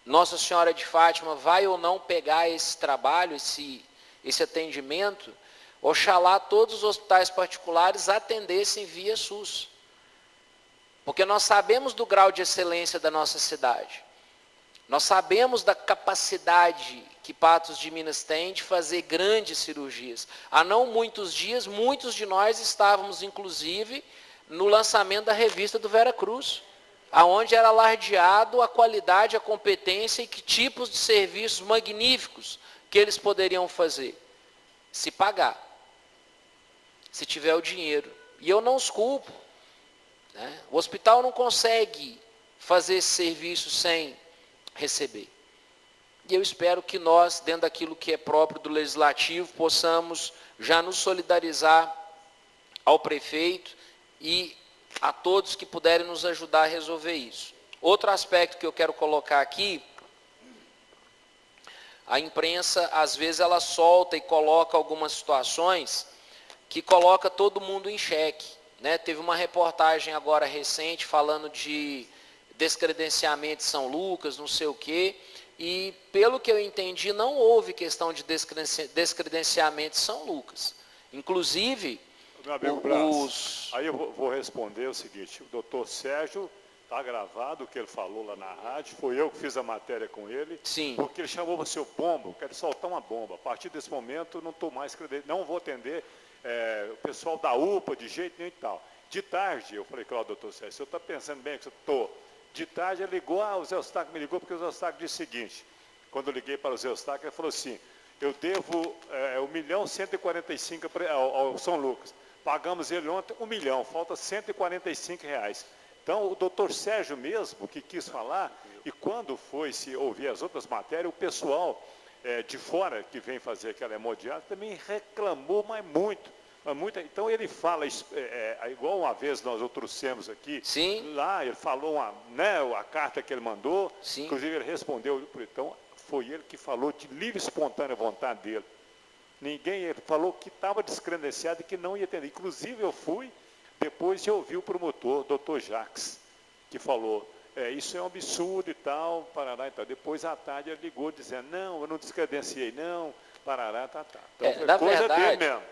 Nossa Senhora de Fátima vai ou não pegar esse trabalho, esse atendimento, oxalá todos os hospitais particulares atendessem via SUS. Porque nós sabemos do grau de excelência da nossa cidade. Nós sabemos da capacidade que Patos de Minas tem de fazer grandes cirurgias. Há não muitos dias, muitos de nós estávamos, inclusive, no lançamento da revista do Vera Cruz, aonde era alardeado a qualidade, a competência e que tipos de serviços magníficos que eles poderiam fazer, se pagar, se tiver o dinheiro. E eu não os culpo, né? O hospital não consegue fazer esse serviço sem receber. E eu espero que nós, dentro daquilo que é próprio do Legislativo, possamos já nos solidarizar ao prefeito e a todos que puderem nos ajudar a resolver isso. Outro aspecto que eu quero colocar aqui, a imprensa, às vezes, ela solta e coloca algumas situações que coloca todo mundo em xeque, né? Teve uma reportagem agora recente falando de descredenciamento de São Lucas, não sei o quê, e pelo que eu entendi, não houve questão de descredenciamento de São Lucas. Inclusive, meu amigo Braz, aí eu vou responder o seguinte: o doutor Sérgio, está gravado o que ele falou lá na rádio, foi eu que fiz a matéria com ele. Sim. Porque ele chamou você o bomba, quero soltar uma bomba. A partir desse momento, não estou mais não vou atender o pessoal da UPA de jeito nenhum e tal. De tarde, eu falei, claro, doutor Sérgio, você está pensando bem que eu estou. De tarde ele ligou, o Zé Eustáquio me ligou, porque o Zé Eustáquio disse o seguinte: quando eu liguei para o Zé Eustáquio, ele falou assim: eu devo 1.145 ao São Lucas. Pagamos ele ontem 1 milhão, falta R$145. Então, o doutor Sérgio mesmo, que quis falar, e quando foi se ouvir as outras matérias, o pessoal de fora, que vem fazer aquela hemodiálise, também reclamou, mas muito. Então, ele fala, igual uma vez nós o trouxemos aqui, sim, lá ele falou a carta que ele mandou, sim, inclusive ele respondeu, então foi ele que falou de livre e espontânea vontade dele. Ele falou que estava descredenciado e que não ia atender. Inclusive eu fui, depois de ouvir o promotor, doutor Jacques, que falou, isso é um absurdo e tal, parará e tal. Depois à tarde ele ligou dizendo, não, eu não descredenciei não, parará, tá. Então foi na coisa verdade, dele mesmo.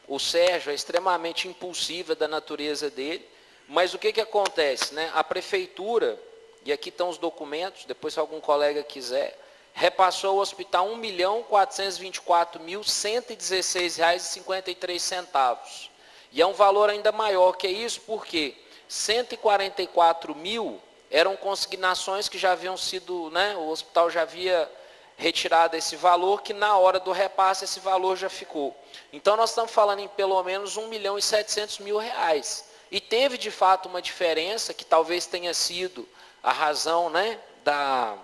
O Sérgio é extremamente impulsivo da natureza dele, Mas o que acontece, né? A prefeitura, e aqui estão os documentos, depois se algum colega quiser, repassou ao hospital R$ 1.424.116,53. E é um valor ainda maior que isso, porque 144 mil eram consignações que já haviam sido, né? O hospital já havia retirado esse valor, que na hora do repasse esse valor já ficou. Então nós estamos falando em pelo menos R$1.700.000. E teve de fato uma diferença, que talvez tenha sido a razão, né, da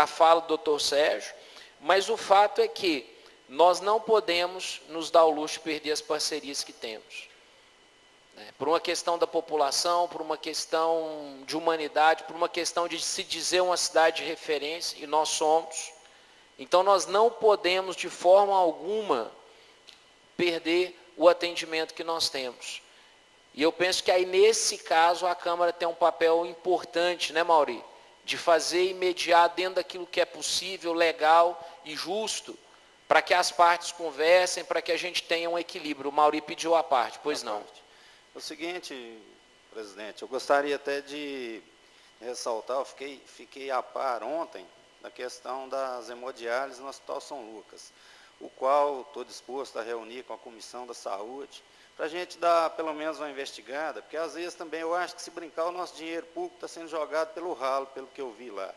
fala do Dr. Sérgio, mas o fato é que nós não podemos nos dar o luxo de perder as parcerias que temos. Por uma questão da população, por uma questão de humanidade, por uma questão de se dizer uma cidade de referência, e nós somos. Então nós não podemos de forma alguma perder o atendimento que nós temos. E eu penso que aí nesse caso a Câmara tem um papel importante, né, Mauri? De fazer e mediar dentro daquilo que é possível, legal e justo, para que as partes conversem, para que a gente tenha um equilíbrio. O Mauri pediu a parte, pois não. É o seguinte, presidente, eu gostaria até de ressaltar, eu fiquei a par ontem da questão das hemodiálises no Hospital São Lucas, o qual estou disposto a reunir com a Comissão da Saúde, para a gente dar pelo menos uma investigada, porque às vezes também eu acho que se brincar o nosso dinheiro público está sendo jogado pelo ralo, pelo que eu vi lá.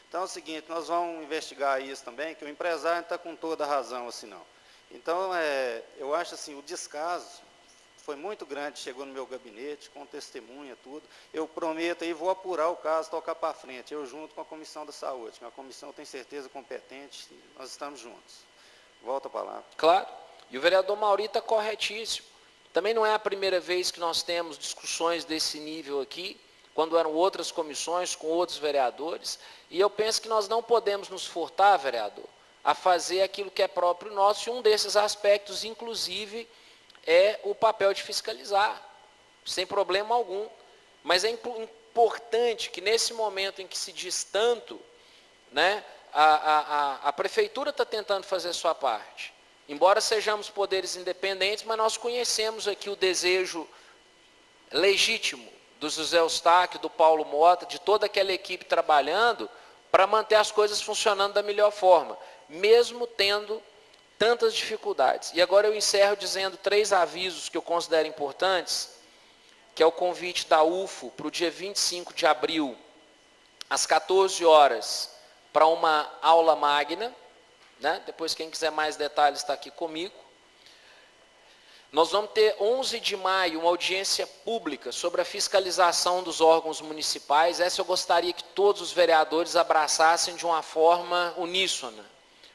Então é o seguinte, nós vamos investigar isso também, que o empresário não está com toda a razão assim não. Então eu acho assim, o descaso foi muito grande, chegou no meu gabinete, com testemunha, tudo. Eu prometo aí, vou apurar o caso, tocar para frente, eu junto com a Comissão da Saúde, que a comissão tem certeza competente, nós estamos juntos. Volta a palavra. Claro, e o vereador Mauri está corretíssimo. Também não é a primeira vez que nós temos discussões desse nível aqui, quando eram outras comissões, com outros vereadores, e eu penso que nós não podemos nos furtar, vereador, a fazer aquilo que é próprio nosso, e um desses aspectos, inclusive, é o papel de fiscalizar, sem problema algum. Mas é importante que nesse momento em que se diz tanto, né, a prefeitura está tentando fazer a sua parte. Embora sejamos poderes independentes, mas nós conhecemos aqui o desejo legítimo do José Eustáquio, do Paulo Mota, de toda aquela equipe trabalhando para manter as coisas funcionando da melhor forma, mesmo tendo tantas dificuldades. E agora eu encerro dizendo 3 avisos que eu considero importantes, que é o convite da UFO para o dia 25 de abril, às 14 horas, para uma aula magna, né? Depois quem quiser mais detalhes está aqui comigo. Nós vamos ter 11 de maio uma audiência pública sobre a fiscalização dos órgãos municipais. Essa eu gostaria que todos os vereadores abraçassem de uma forma uníssona,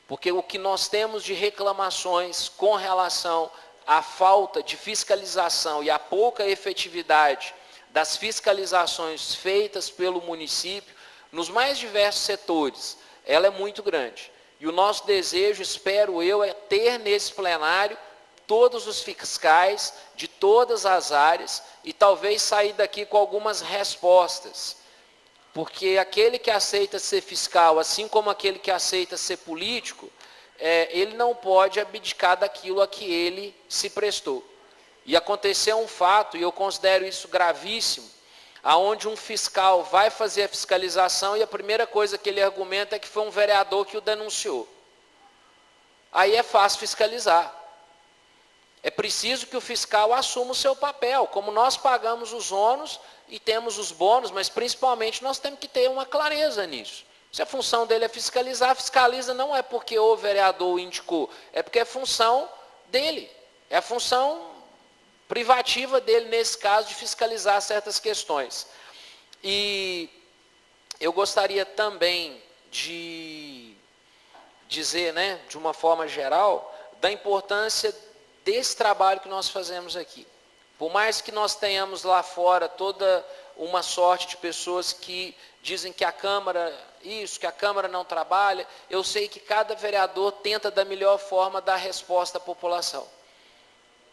porque o que nós temos de reclamações com relação à falta de fiscalização e à pouca efetividade das fiscalizações feitas pelo município, nos mais diversos setores, ela é muito grande. E o nosso desejo, espero eu, é ter nesse plenário todos os fiscais de todas as áreas e talvez sair daqui com algumas respostas. Porque aquele que aceita ser fiscal, assim como aquele que aceita ser político, ele não pode abdicar daquilo a que ele se prestou. E aconteceu um fato, e eu considero isso gravíssimo, aonde um fiscal vai fazer a fiscalização e a primeira coisa que ele argumenta é que foi um vereador que o denunciou. Aí é fácil fiscalizar. É preciso que o fiscal assuma o seu papel, como nós pagamos os ônus e temos os bônus, mas principalmente nós temos que ter uma clareza nisso. Se a função dele é fiscalizar, fiscaliza não é porque o vereador o indicou, é porque é função dele, é a função privativa dele, nesse caso, de fiscalizar certas questões. E eu gostaria também de dizer, né, de uma forma geral, da importância desse trabalho que nós fazemos aqui. Por mais que nós tenhamos lá fora toda uma sorte de pessoas que dizem que a Câmara, que a Câmara não trabalha, eu sei que cada vereador tenta da melhor forma dar resposta à população.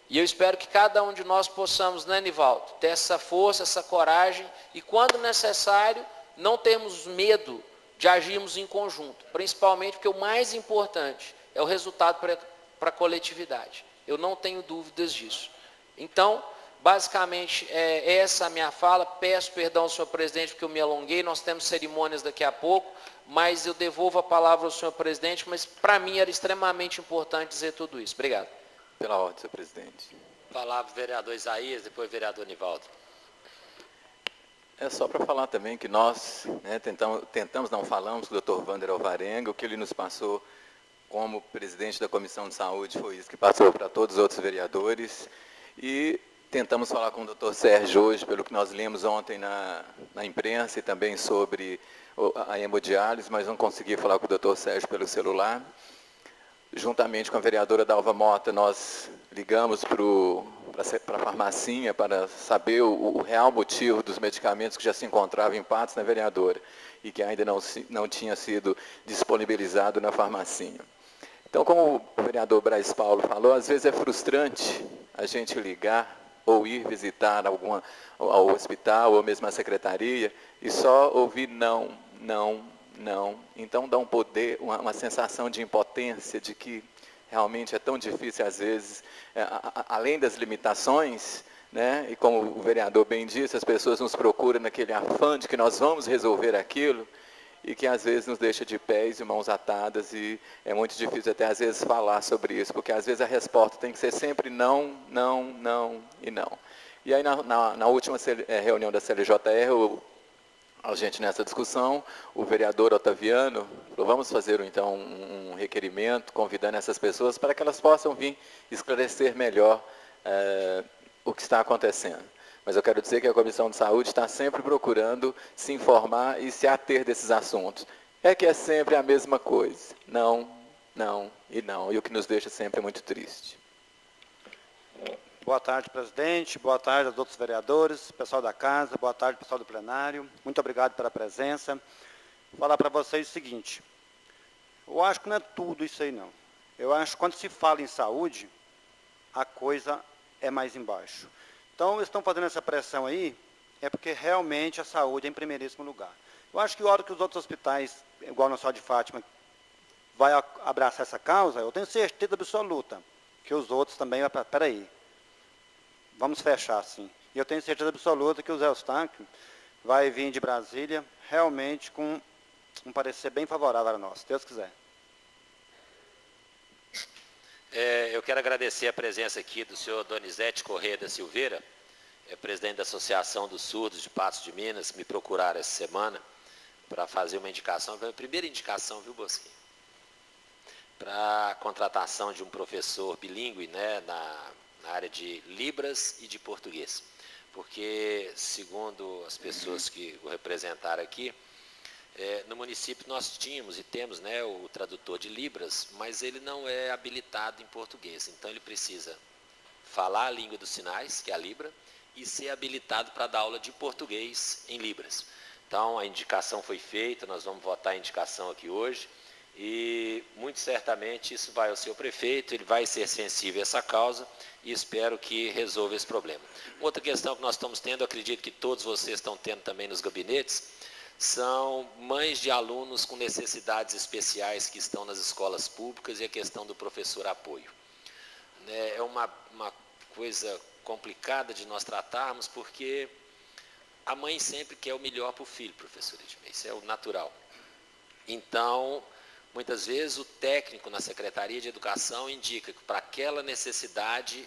E eu espero que cada um de nós possamos, né, Nivaldo, ter essa força, essa coragem, e quando necessário, não termos medo de agirmos em conjunto, principalmente porque o mais importante é o resultado para a coletividade. Eu não tenho dúvidas disso. Então, Basicamente, essa a minha fala. Peço perdão, senhor presidente, porque eu me alonguei. Nós temos cerimônias daqui a pouco, mas eu devolvo a palavra ao senhor presidente, mas para mim era extremamente importante dizer tudo isso. Obrigado. Pela ordem, senhor presidente. Palavra do vereador Isaías, depois vereador Nivaldo. É só para falar também que nós falamos com o doutor Wander Alvarenga, o que ele nos passou como presidente da Comissão de Saúde foi isso que passou para todos os outros vereadores, e tentamos falar com o doutor Sérgio hoje, pelo que nós lemos ontem na imprensa, e também sobre a hemodiálise, mas não consegui falar com o doutor Sérgio pelo celular. Juntamente com a vereadora Dalva Mota, nós ligamos para a farmacinha para saber o real motivo dos medicamentos que já se encontravam em Patos, na vereadora, e que ainda não tinha sido disponibilizado na farmacinha. Então, como o vereador Braz Paulo falou, às vezes é frustrante a gente ligar ou ir visitar ao hospital ou mesmo a secretaria e só ouvir não. Então dá um poder, uma sensação de impotência, de que realmente é tão difícil às vezes, além das limitações, né? E como o vereador bem disse, as pessoas nos procuram naquele afã de que nós vamos resolver aquilo, e que às vezes nos deixa de pés e mãos atadas, e é muito difícil até às vezes falar sobre isso, porque às vezes a resposta tem que ser sempre não e não. E aí na última reunião da CLJR, a gente nessa discussão, o vereador Otaviano falou, vamos fazer então um requerimento, convidando essas pessoas para que elas possam vir esclarecer melhor o que está acontecendo. Mas eu quero dizer que a Comissão de Saúde está sempre procurando se informar e se ater desses assuntos. É que é sempre a mesma coisa, não, e o que nos deixa sempre muito triste. Boa tarde, presidente. Boa tarde aos outros vereadores, pessoal da casa. Boa tarde, pessoal do plenário. Muito obrigado pela presença. Vou falar para vocês o seguinte. Eu acho que não é tudo isso aí, não. Eu acho que quando se fala em saúde, a coisa é mais embaixo. Então, eles estão fazendo essa pressão aí, é porque realmente a saúde é em primeiríssimo lugar. Eu acho que a hora que os outros hospitais, igual no Hospital de Fátima, vai abraçar essa causa, eu tenho certeza absoluta que os outros também vão para, peraí, vamos fechar assim. E eu tenho certeza absoluta que o Zé Eustáquio vai vir de Brasília realmente com um parecer bem favorável a nós, se Deus quiser. Eu quero agradecer a presença aqui do senhor Donizete Corrêa da Silveira, presidente da Associação dos Surdos de Patos de Minas, me procuraram essa semana para fazer uma indicação, foi a primeira indicação, viu, Bosquinho? Para a contratação de um professor bilíngue, né, na área de Libras e de português. Porque, segundo as pessoas que o representaram aqui, no município nós tínhamos e temos, né, o tradutor de Libras, mas ele não é habilitado em português. Então ele precisa falar a língua dos sinais, que é a Libra, e ser habilitado para dar aula de português em Libras. Então a indicação foi feita, nós vamos votar a indicação aqui hoje, e muito certamente isso vai ao seu prefeito, ele vai ser sensível a essa causa e espero que resolva esse problema. Outra questão que nós estamos tendo, acredito que todos vocês estão tendo também nos gabinetes, são mães de alunos com necessidades especiais que estão nas escolas públicas e a questão do professor apoio. É uma coisa complicada de nós tratarmos, porque a mãe sempre quer o melhor para o filho, professor Edmei, isso é o natural. Então, muitas vezes o técnico na Secretaria de Educação indica que para aquela necessidade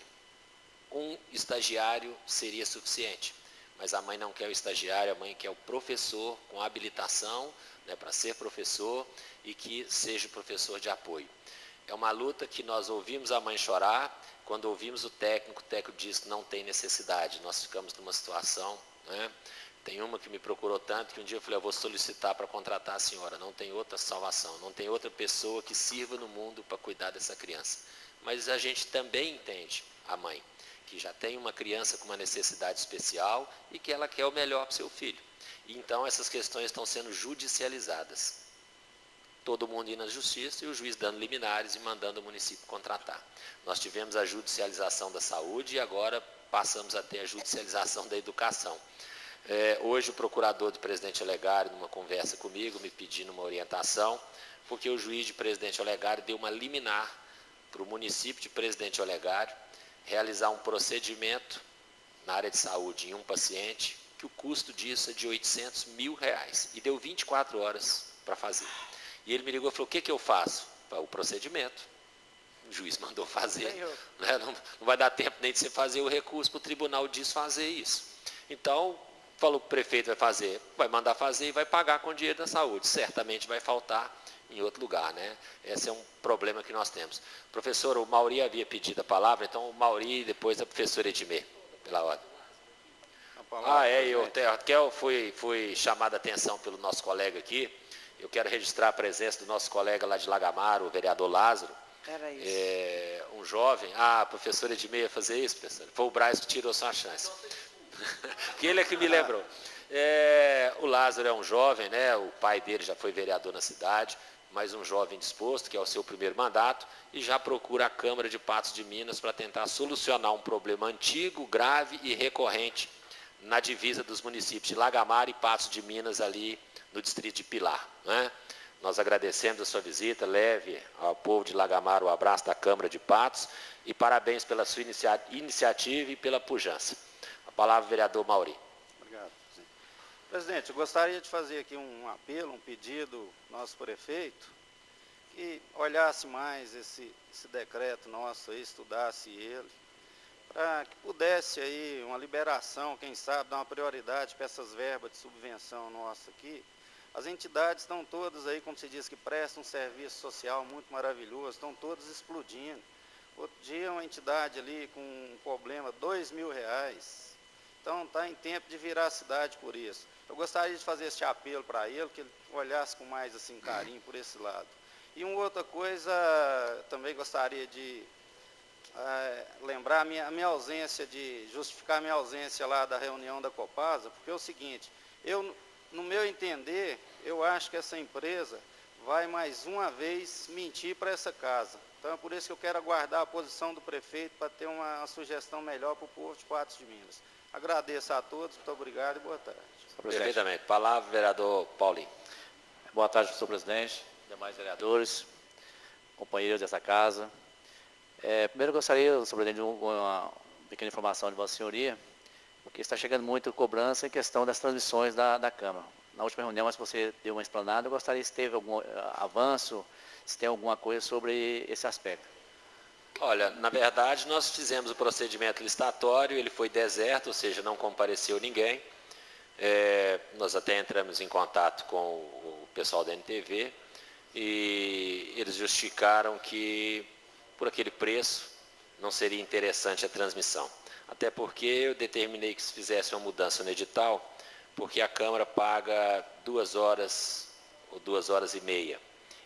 um estagiário seria suficiente. Mas a mãe não quer o estagiário, a mãe quer o professor com habilitação, né, para ser professor e que seja o professor de apoio. É uma luta que nós ouvimos a mãe chorar, quando ouvimos o técnico diz que não tem necessidade. Nós ficamos numa situação, né? Tem uma que me procurou tanto que um dia eu falei, eu vou solicitar para contratar a senhora, não tem outra salvação, não tem outra pessoa que sirva no mundo para cuidar dessa criança. Mas a gente também entende a mãe, que já tem uma criança com uma necessidade especial e que ela quer o melhor para o seu filho. Então essas questões estão sendo judicializadas. Todo mundo indo na justiça e o juiz dando liminares e mandando o município contratar. Nós tivemos a judicialização da saúde e agora passamos a ter a judicialização da educação. Hoje o procurador do Presidente Olegário, numa conversa comigo, me pedindo uma orientação, porque o juiz de Presidente Olegário deu uma liminar para o município de Presidente Olegário realizar um procedimento, na área de saúde em um paciente, que o custo disso é de R$800 mil, e deu 24 horas para fazer. E ele me ligou e falou, o que eu faço? O procedimento. O juiz mandou fazer. Né? Não vai dar tempo nem de você fazer o recurso para o tribunal desfazer isso. Então, falou que o prefeito vai fazer, vai mandar fazer e vai pagar com o dinheiro da saúde. Certamente vai faltar em outro lugar, né? Esse é um problema que nós temos. Professor, o Mauri havia pedido a palavra, então o Mauri e depois a professora Edmê, pela ordem. Eu fui chamado a atenção pelo nosso colega aqui. Eu quero registrar a presença do nosso colega lá de Lagamar, o vereador Lázaro. Era isso. Um jovem. A professora Edmê ia fazer isso, professor? Foi o Braz que tirou sua chance. Que ele é que me lembrou. O Lázaro é um jovem, né? O pai dele já foi vereador na cidade, mas um jovem disposto, que é o seu primeiro mandato, e já procura a Câmara de Patos de Minas para tentar solucionar um problema antigo, grave e recorrente na divisa dos municípios de Lagamar e Patos de Minas, ali no distrito de Pilar. Né? Nós agradecemos a sua visita, leve ao povo de Lagamar o abraço da Câmara de Patos e parabéns pela sua iniciativa e pela pujança. A palavra, vereador Mauri. Obrigado, presidente. Presidente, eu gostaria de fazer aqui um apelo, um pedido ao nosso prefeito, que olhasse mais esse decreto nosso aí, estudasse ele, para que pudesse aí uma liberação, quem sabe, dar uma prioridade para essas verbas de subvenção nossa aqui. As entidades estão todas aí, como se diz, que prestam um serviço social muito maravilhoso, estão todas explodindo. Outro dia uma entidade ali com um problema, R$2 mil. Então está em tempo de virar a cidade por isso. Eu gostaria de fazer esse apelo para ele, que ele olhasse com mais assim, carinho por esse lado. E uma outra coisa, também gostaria de lembrar a minha ausência, de justificar a minha ausência lá da reunião da Copasa, porque é o seguinte, no meu entender, eu acho que essa empresa vai mais uma vez mentir para essa casa. Então é por isso que eu quero aguardar a posição do prefeito para ter uma sugestão melhor para o povo de Patos de Minas. Agradeço a todos, muito obrigado e boa tarde. Perfeitamente. Palavra, vereador Paulinho. Boa tarde, professor presidente, demais vereadores, companheiros dessa casa. Primeiro eu gostaria, senhor presidente, de uma pequena informação de Vossa Senhoria, porque está chegando muito cobrança em questão das transmissões da Câmara. Na última reunião, se você deu uma explanada, eu gostaria se teve algum avanço, se tem alguma coisa sobre esse aspecto. Olha, na verdade, nós fizemos o procedimento licitatório, ele foi deserto, ou seja, não compareceu ninguém. Nós até entramos em contato com o pessoal da NTV e eles justificaram que, por aquele preço, não seria interessante a transmissão. Até porque eu determinei que se fizesse uma mudança no edital, porque a Câmara paga 2 horas ou 2 horas e meia,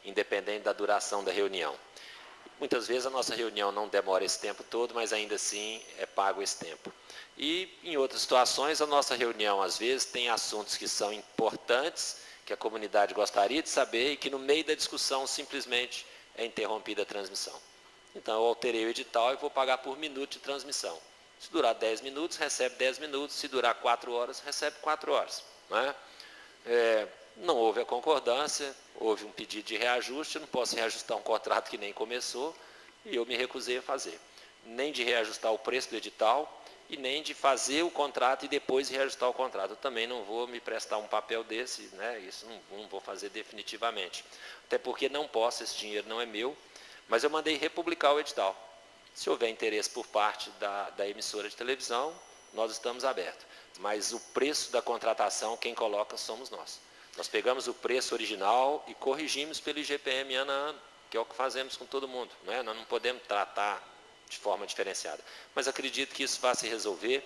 independente da duração da reunião. Muitas vezes a nossa reunião não demora esse tempo todo, mas ainda assim é pago esse tempo. E em outras situações, a nossa reunião às vezes tem assuntos que são importantes, que a comunidade gostaria de saber e que no meio da discussão simplesmente é interrompida a transmissão. Então eu alterei o edital e vou pagar por minuto de transmissão. Se durar 10 minutos, recebe 10 minutos. Se durar 4 horas, recebe 4 horas. Né? Não houve a concordância, houve um pedido de reajuste, eu não posso reajustar um contrato que nem começou, e eu me recusei a fazer. Nem de reajustar o preço do edital, e nem de fazer o contrato e depois reajustar o contrato. Eu também não vou me prestar um papel desse, né? Isso não vou fazer definitivamente. Até porque não posso, esse dinheiro não é meu, mas eu mandei republicar o edital. Se houver interesse por parte da emissora de televisão, nós estamos abertos. Mas o preço da contratação, quem coloca somos nós. Nós pegamos o preço original e corrigimos pelo IGPM ano a ano, que é o que fazemos com todo mundo. Né? Nós não podemos tratar de forma diferenciada. Mas acredito que isso vai se resolver.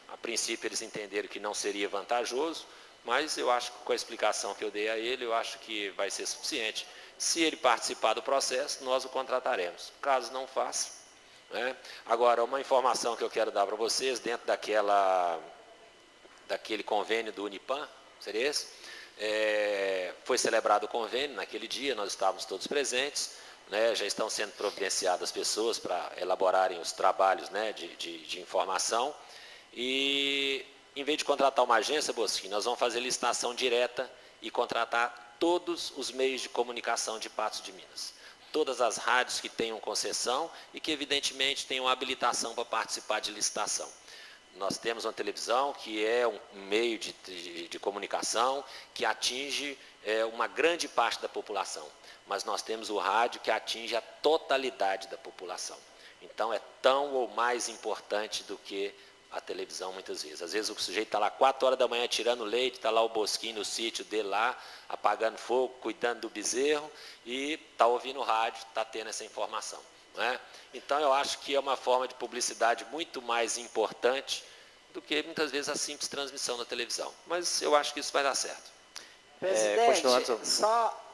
A princípio eles entenderam que não seria vantajoso, mas eu acho que com a explicação que eu dei a ele, eu acho que vai ser suficiente. Se ele participar do processo, nós o contrataremos. Caso não faça, né? Agora, uma informação que eu quero dar para vocês, dentro daquele convênio do Unipan, seria esse? Foi celebrado o convênio naquele dia, nós estávamos todos presentes, né? Já estão sendo providenciadas pessoas para elaborarem os trabalhos, né, de informação, e em vez de contratar uma agência, Bosquim, nós vamos fazer licitação direta e contratar todos os meios de comunicação de Patos de Minas. Todas as rádios que tenham concessão e que, evidentemente, tenham habilitação para participar de licitação. Nós temos uma televisão que é um meio de comunicação que atinge uma grande parte da população, mas nós temos o rádio que atinge a totalidade da população. Então, é tão ou mais importante do que a televisão, muitas vezes. Às vezes, o sujeito está lá 4 horas da manhã tirando leite, está lá o Bosquinho no sítio dele lá, apagando fogo, cuidando do bezerro, e está ouvindo o rádio, está tendo essa informação. Não é? Então, eu acho que é uma forma de publicidade muito mais importante do que, muitas vezes, a simples transmissão na televisão. Mas eu acho que isso vai dar certo. Presidente, só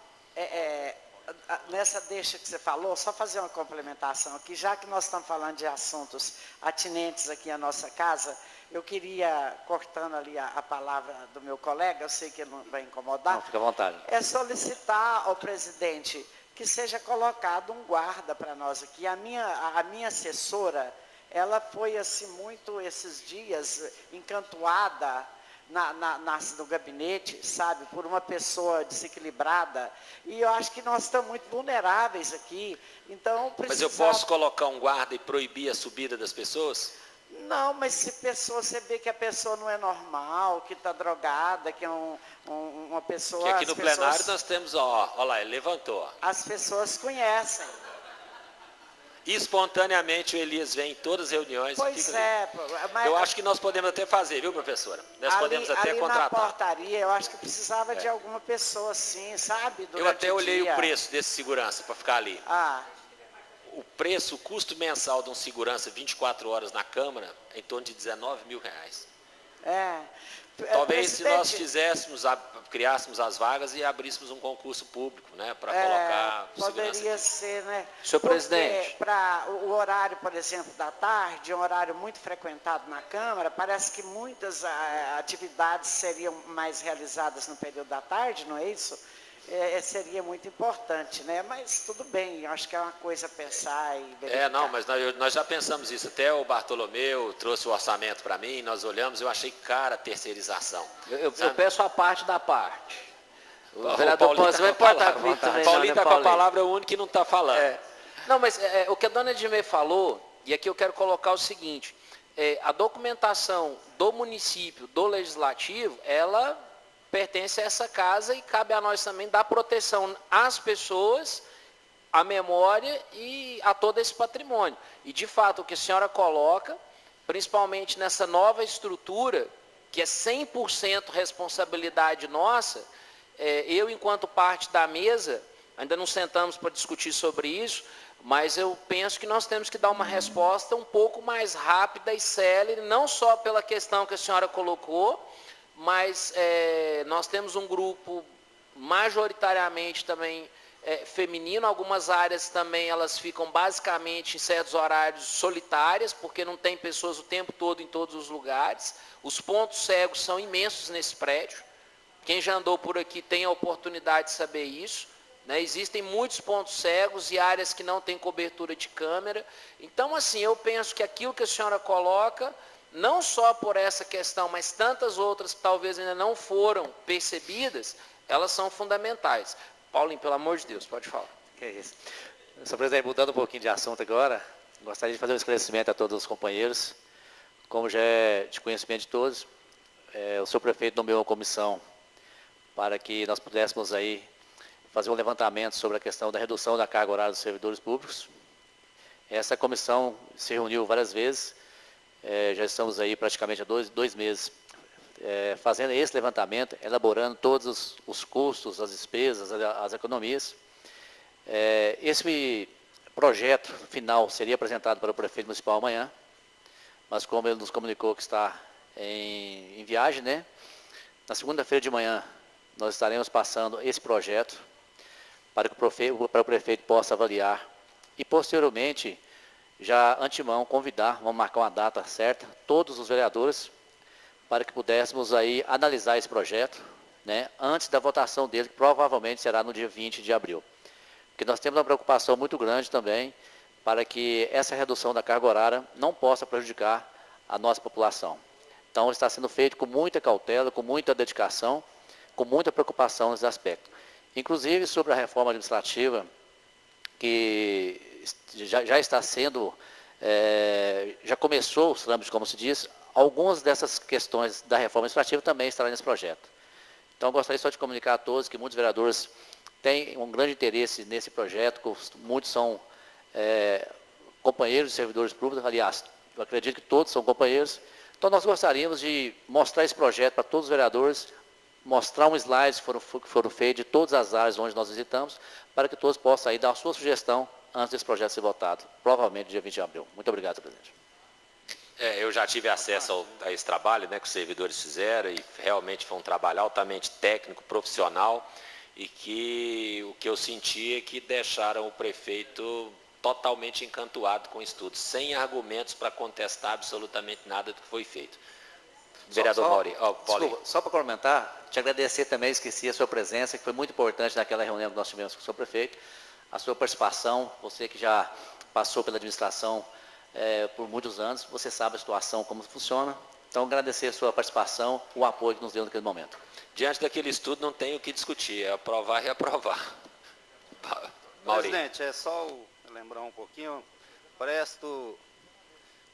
nessa deixa que você falou, só fazer uma complementação aqui, já que nós estamos falando de assuntos atinentes aqui à nossa casa, eu queria, cortando ali a palavra do meu colega, eu sei que ele não vai incomodar. Não, fica à vontade. É solicitar ao presidente que seja colocado um guarda para nós aqui. A minha assessora, ela foi assim muito esses dias encantoada no gabinete, sabe, por uma pessoa desequilibrada, e eu acho que nós estamos muito vulneráveis aqui, então Mas eu posso colocar um guarda e proibir a subida das pessoas? Não, mas se você vê que a pessoa não é normal, que está drogada, que é uma pessoa... Que aqui no plenário nós temos, olha lá, ele levantou. Ó. As pessoas conhecem. Espontaneamente o Elias vem em todas as reuniões. Pois é. Mas eu acho que nós podemos até fazer, viu, professora? Nós podemos até contratar. Na portaria, eu acho que precisava de alguma pessoa assim, sabe? Eu até olhei o preço desse segurança para ficar ali. O preço, o custo mensal de um segurança 24 horas na Câmara é em torno de R$19 mil. Talvez se nós criássemos as vagas e abríssemos um concurso público, né, para colocar poderia ser, né? Senhor presidente. Para o horário, por exemplo, da tarde, um horário muito frequentado na Câmara, parece que muitas atividades seriam mais realizadas no período da tarde, não é isso? Seria muito importante, né? Mas tudo bem, acho que é uma coisa a pensar e verificar. Não, mas nós já pensamos isso. Até o Bartolomeu trouxe o orçamento para mim, nós olhamos, eu achei cara a terceirização. Eu peço a parte da parte. O vereador Paulinho vai importar comigo também. Paulinho está com a palavra, é o único que não está falando. Não, mas o que a dona Edmê falou, e aqui eu quero colocar o seguinte, a documentação do município, do legislativo, ela pertence a essa casa e cabe a nós também dar proteção às pessoas, à memória e a todo esse patrimônio. E, de fato, o que a senhora coloca, principalmente nessa nova estrutura, que é 100% responsabilidade nossa, eu, enquanto parte da mesa, ainda não sentamos para discutir sobre isso, mas eu penso que nós temos que dar uma resposta um pouco mais rápida e célere, não só pela questão que a senhora colocou, mas nós temos um grupo majoritariamente também feminino, algumas áreas também elas ficam basicamente em certos horários solitárias, porque não tem pessoas o tempo todo em todos os lugares. Os pontos cegos são imensos nesse prédio, quem já andou por aqui tem a oportunidade de saber isso, né? Existem muitos pontos cegos e áreas que não têm cobertura de câmera. Então, assim, eu penso que aquilo que a senhora coloca, não só por essa questão, mas tantas outras que talvez ainda não foram percebidas, elas são fundamentais. Paulinho, pelo amor de Deus, pode falar. Que é isso. Senhor presidente, mudando um pouquinho de assunto agora, gostaria de fazer um esclarecimento a todos os companheiros. Como já é de conhecimento de todos, o senhor prefeito nomeou uma comissão para que nós pudéssemos aí fazer um levantamento sobre a questão da redução da carga horária dos servidores públicos. Essa comissão se reuniu várias vezes, já estamos aí praticamente há dois meses fazendo esse levantamento, elaborando todos os custos, as despesas, as economias. Esse projeto final seria apresentado para o prefeito municipal amanhã, mas como ele nos comunicou que está em viagem, né? Na segunda-feira de manhã nós estaremos passando esse projeto para que o prefeito possa avaliar e posteriormente, já antemão, convidar, vamos marcar uma data certa, todos os vereadores, para que pudéssemos aí analisar esse projeto, né, antes da votação dele, que provavelmente será no dia 20 de abril. Porque nós temos uma preocupação muito grande também para que essa redução da carga horária não possa prejudicar a nossa população. Então, está sendo feito com muita cautela, com muita dedicação, com muita preocupação nesse aspecto. Inclusive, sobre a reforma administrativa, que já está sendo, já começou os trâmites, como se diz, algumas dessas questões da reforma administrativa também estarão nesse projeto. Então, eu gostaria só de comunicar a todos que muitos vereadores têm um grande interesse nesse projeto, muitos são companheiros de servidores públicos, aliás, eu acredito que todos são companheiros. Então, nós gostaríamos de mostrar esse projeto para todos os vereadores, mostrar um slide que foram feitos de todas as áreas onde nós visitamos, para que todos possam aí dar a sua sugestão antes desse projeto ser votado, provavelmente dia 20 de abril. Muito obrigado, senhor presidente. Eu já tive acesso a esse trabalho, né, que os servidores fizeram, e realmente foi um trabalho altamente técnico, profissional, e que o que eu senti é que deixaram o prefeito totalmente encantuado com o estudo, sem argumentos para contestar absolutamente nada do que foi feito. Vereador Mauri. Desculpa, só para comentar, te agradecer também, esqueci a sua presença, que foi muito importante naquela reunião que nós tivemos com o senhor prefeito, a sua participação, você que já passou pela administração por muitos anos, você sabe a situação, como funciona. Então, agradecer a sua participação, o apoio que nos deu naquele momento. Diante daquele estudo, não tem o que discutir, é aprovar e reaprovar. Mauri. Presidente, é só lembrar um pouquinho, presto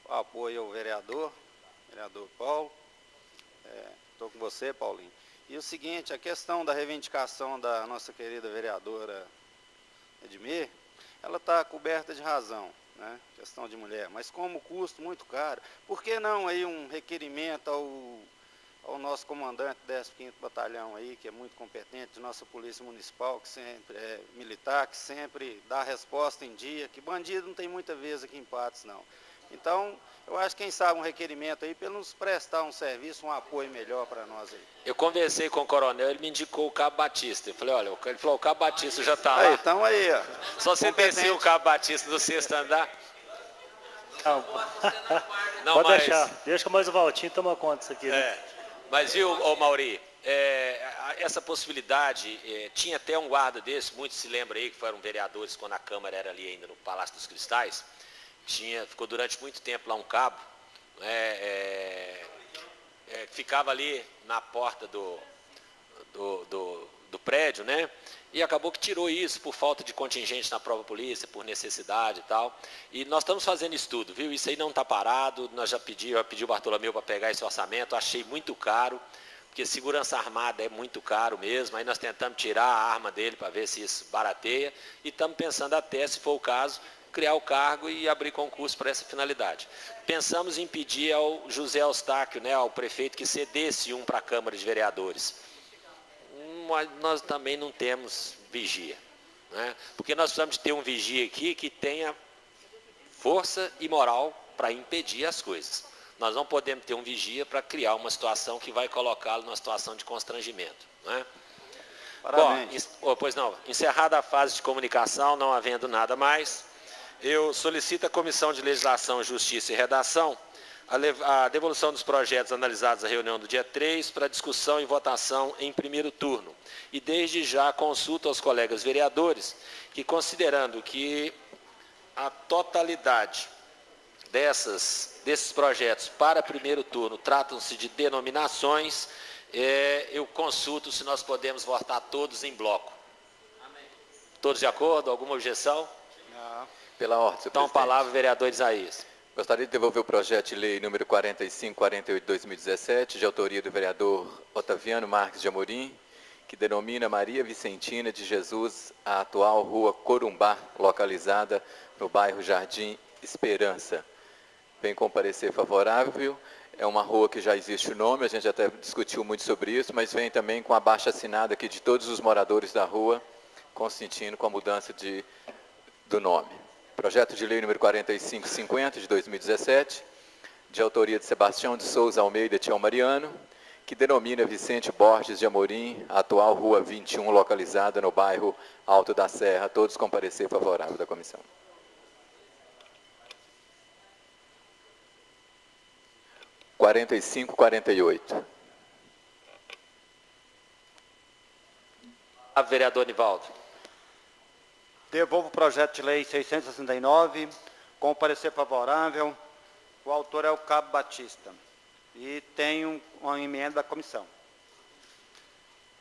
apoio ao vereador Paulo, estou com você, Paulinho. E o seguinte, a questão da reivindicação da nossa querida vereadora Edmir, ela está coberta de razão, né? Questão de mulher, mas como custo muito caro, por que não aí um requerimento ao nosso comandante do 15º Batalhão aí, que é muito competente, nossa Polícia Municipal, que sempre é militar, que sempre dá resposta em dia, que bandido não tem muita vez aqui em Patos, não. Então, eu acho que quem sabe um requerimento aí para ele nos prestar um serviço, um apoio melhor para nós aí. Eu conversei com o coronel, ele me indicou o Cabo Batista. Eu falei, olha, ele falou, o Cabo Batista já está lá. Aí, então aí, ó. Só você descer o Cabo Batista do 6º andar. Não, pode deixar, deixa que mais o Valtinho toma conta disso aqui. Né? Mas viu, Mauri, essa possibilidade, tinha até um guarda desse, muitos se lembram aí que foram vereadores quando a Câmara era ali ainda no Palácio dos Cristais, ficou durante muito tempo lá um cabo, ficava ali na porta do prédio, né? E acabou que tirou isso por falta de contingente na própria polícia, por necessidade e tal. E nós estamos fazendo estudo, viu? Isso aí não está parado, eu pedi o Bartolomeu para pegar esse orçamento, achei muito caro, porque segurança armada é muito caro mesmo, aí nós tentamos tirar a arma dele para ver se isso barateia, e estamos pensando até, se for o caso, criar o cargo e abrir concurso para essa finalidade. Pensamos em pedir ao José Eustáquio, né, ao prefeito, que cedesse um para a Câmara de Vereadores. Mas nós também não temos vigia, né? Porque nós precisamos ter um vigia aqui que tenha força e moral para impedir as coisas. Nós não podemos ter um vigia para criar uma situação que vai colocá-lo numa situação de constrangimento, né? Parabéns. Bom, pois não, encerrada a fase de comunicação, não havendo nada mais, eu solicito à Comissão de Legislação, Justiça e Redação a devolução dos projetos analisados na reunião do dia 3 para discussão e votação em primeiro turno. E desde já consulto aos colegas vereadores que, considerando que a totalidade desses projetos para primeiro turno tratam-se de denominações, eu consulto se nós podemos votar todos em bloco. Amém. Todos de acordo? Alguma objeção? Não. Pela ordem, senhor Então, presidente. palavra, vereador Isaías. Gostaria de devolver o projeto de lei número 4548/2017, de autoria do vereador Otaviano Marques de Amorim, que denomina Maria Vicentina de Jesus a atual rua Corumbá, localizada no bairro Jardim Esperança. Vem com parecer favorável, é uma rua que já existe o nome, a gente até discutiu muito sobre isso, mas vem também com a baixa assinada aqui de todos os moradores da rua, consentindo com a mudança do nome. Projeto de lei número 4550, de 2017, de autoria de Sebastião de Souza Almeida Tião Mariano, que denomina Vicente Borges de Amorim, a atual rua 21, localizada no bairro Alto da Serra. Todos com parecer favorável da comissão. - 4548. A vereador Nivaldo. Devolvo o projeto de lei 669, com parecer favorável. O autor é o Cabo Batista. E tem uma emenda da comissão.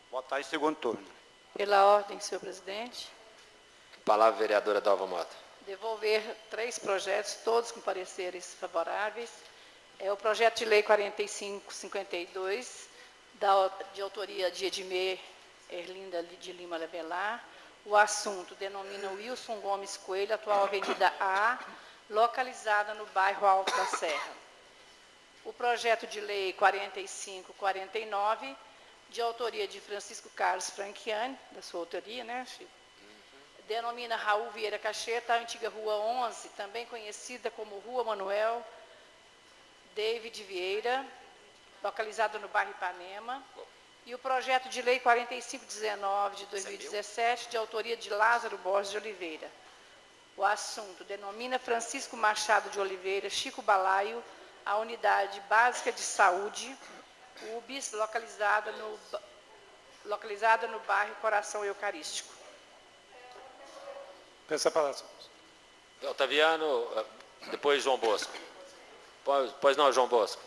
Votar em segundo turno. Pela ordem, senhor presidente. Palavra, vereadora Dalva Mota. Devolver 3 projetos, todos com pareceres favoráveis. É o projeto de lei 4552, de autoria de Edmê Erlinda de Lima Levelar. O assunto denomina Wilson Gomes Coelho, atual Avenida A, localizada no bairro Alto da Serra. O projeto de lei 4549, de autoria de Francisco Carlos Franchiani, da sua autoria, né, Chico? Denomina Raul Vieira Cacheta, a antiga Rua 11, também conhecida como Rua Manuel David Vieira, localizada no bairro Ipanema. E o projeto de lei 4519 de 2017, de autoria de Lázaro Borges de Oliveira. O assunto denomina Francisco Machado de Oliveira, Chico Balaio, a Unidade Básica de Saúde, UBS, localizada no bairro Coração Eucarístico. Peço a palavra. Otaviano, depois João Bosco. Pois não, João Bosco.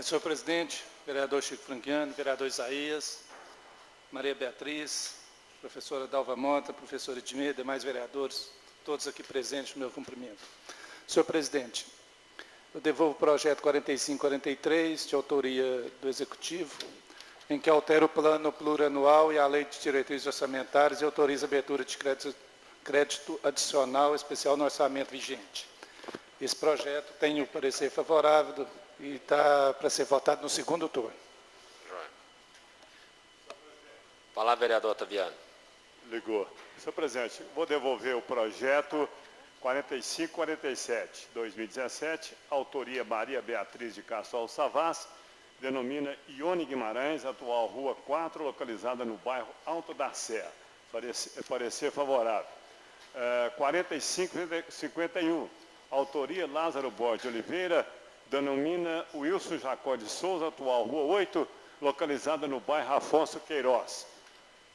Senhor presidente, vereador Chico Franchiani, vereador Isaías, Maria Beatriz, professora Dalva Mota, professora Edmê, demais vereadores, todos aqui presentes, meu cumprimento. Senhor presidente, eu devolvo o projeto 4543, de autoria do Executivo, em que altera o plano plurianual e a lei de diretrizes orçamentárias e autoriza a abertura de crédito adicional especial no orçamento vigente. Esse projeto tem o parecer favorável e está para ser votado no segundo turno. Palavra, vereador Otaviano. Ligou. Senhor presidente, vou devolver o projeto 4547, 2017, autoria Maria Beatriz de Castro Alçavaz, denomina Ione Guimarães, atual Rua 4, localizada no bairro Alto da Serra. Parecer favorável. 4551, autoria Lázaro Borges de Oliveira, denomina Wilson Jacó de Souza, atual Rua 8, localizada no bairro Afonso Queiroz.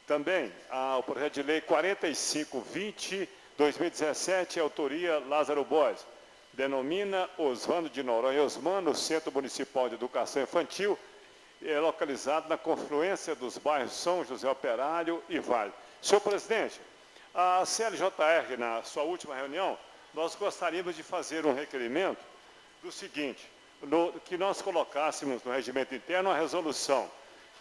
Também o projeto de lei 4520, 2017, autoria Lázaro Borges, denomina Oswaldo de Noronha Osmano, Centro Municipal de Educação Infantil, localizado na confluência dos bairros São José Operário e Vale. Senhor presidente, a CLJR, na sua última reunião, nós gostaríamos de fazer um requerimento do seguinte, que nós colocássemos no regimento interno a resolução,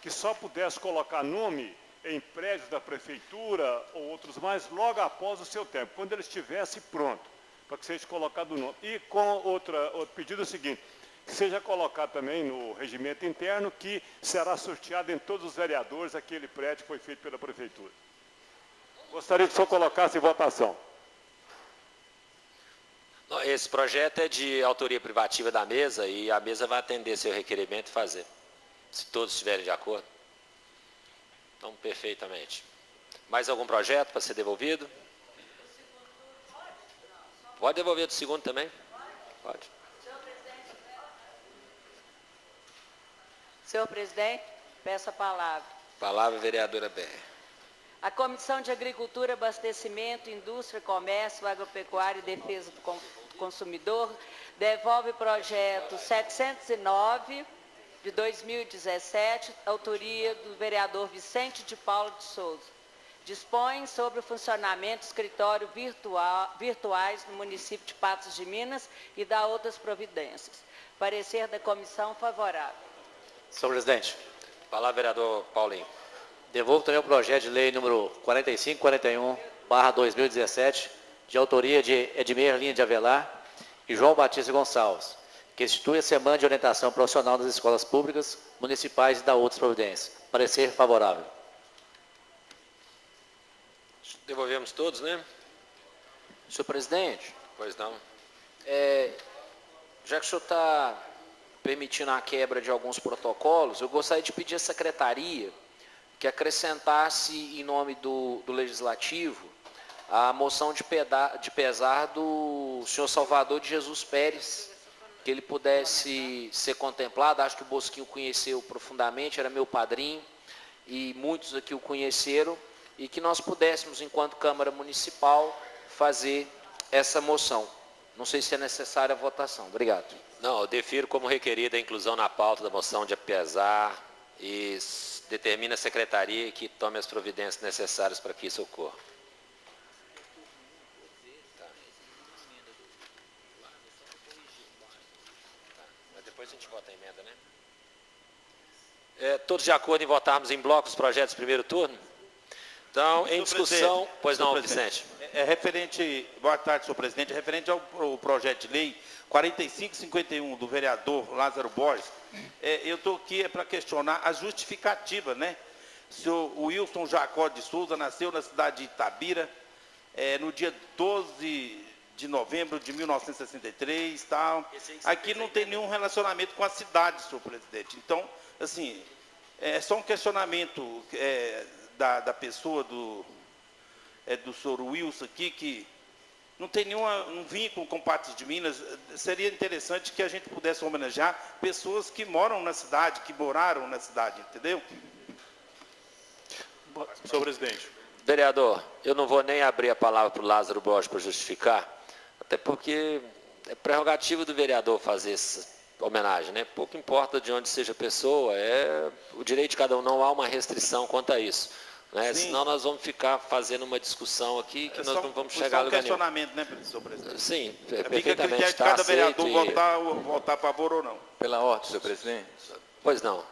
que só pudesse colocar nome em prédios da prefeitura ou outros mais logo após o seu tempo, quando ele estivesse pronto, para que seja colocado o nome. E com outro pedido seguinte, que seja colocado também no regimento interno que será sorteado em todos os vereadores aquele prédio que foi feito pela prefeitura. Gostaria que o senhor colocasse em votação. Esse projeto é de autoria privativa da mesa e a mesa vai atender seu requerimento e fazer, se todos estiverem de acordo. Então, perfeitamente. Mais algum projeto para ser devolvido? Pode devolver do segundo também? Pode. Senhor presidente, peço a palavra. Palavra, vereadora Berre. A Comissão de Agricultura, Abastecimento, Indústria, Comércio, Agropecuária e Defesa do Consumidor devolve o projeto 709 de 2017, autoria do vereador Vicente de Paulo de Souza. Dispõe sobre o funcionamento de escritórios virtuais no município de Patos de Minas e dá outras providências. Parecer da comissão favorável. Senhor presidente. Palavra, vereador Paulinho. Devolvo também o projeto de lei número 4541/2017, de autoria de Edmir Linha de Avelar e João Batista Gonçalves, que institui a Semana de Orientação Profissional das Escolas Públicas Municipais e dá outras providências. Parecer favorável. Devolvemos todos, né? Senhor presidente. Pois não. Já que o senhor está permitindo a quebra de alguns protocolos, eu gostaria de pedir à secretaria que acrescentasse, em nome do Legislativo, a moção de pesar do senhor Salvador de Jesus Pérez, que ele pudesse ser contemplado. Acho que o Bosquinho conheceu profundamente, era meu padrinho, e muitos aqui o conheceram, e que nós pudéssemos, enquanto Câmara Municipal, fazer essa moção. Não sei se é necessária a votação. Obrigado. Não, eu defiro como requerida a inclusão na pauta da moção de pesar e determina a secretaria que tome as providências necessárias para que isso ocorra. Todos de acordo em votarmos em bloco os projetos do primeiro turno? Então, em discussão... Pois não, Vicente. Boa tarde, senhor presidente. Referente ao projeto de lei 4551 do vereador Lázaro Borges, eu estou aqui para questionar a justificativa, né? O senhor Wilson Jacó de Souza nasceu na cidade de Itabira, no dia 12 de novembro de 1963, tal. Aqui não tem nenhum relacionamento com a cidade, senhor presidente. Então, assim, é só um questionamento da pessoa do senhor Wilson aqui, que não tem nenhum vínculo com Patos de Minas. Seria interessante que a gente pudesse homenagear pessoas que moram na cidade, que moraram na cidade, entendeu? Senhor presidente. Vereador, eu não vou nem abrir a palavra para o Lázaro Borges para justificar, até porque é prerrogativa do vereador fazer essa homenagem, né? Pouco importa de onde seja a pessoa, é o direito de cada um, não há uma restrição quanto a isso. Né? Senão nós vamos ficar fazendo uma discussão aqui que nós não vamos chegar a lugar nenhum. Questionamento, né, senhor presidente? Sim, fica a perfeitamente. critério de cada vereador votar a favor ou não. Pela ordem, senhor presidente. Pois não.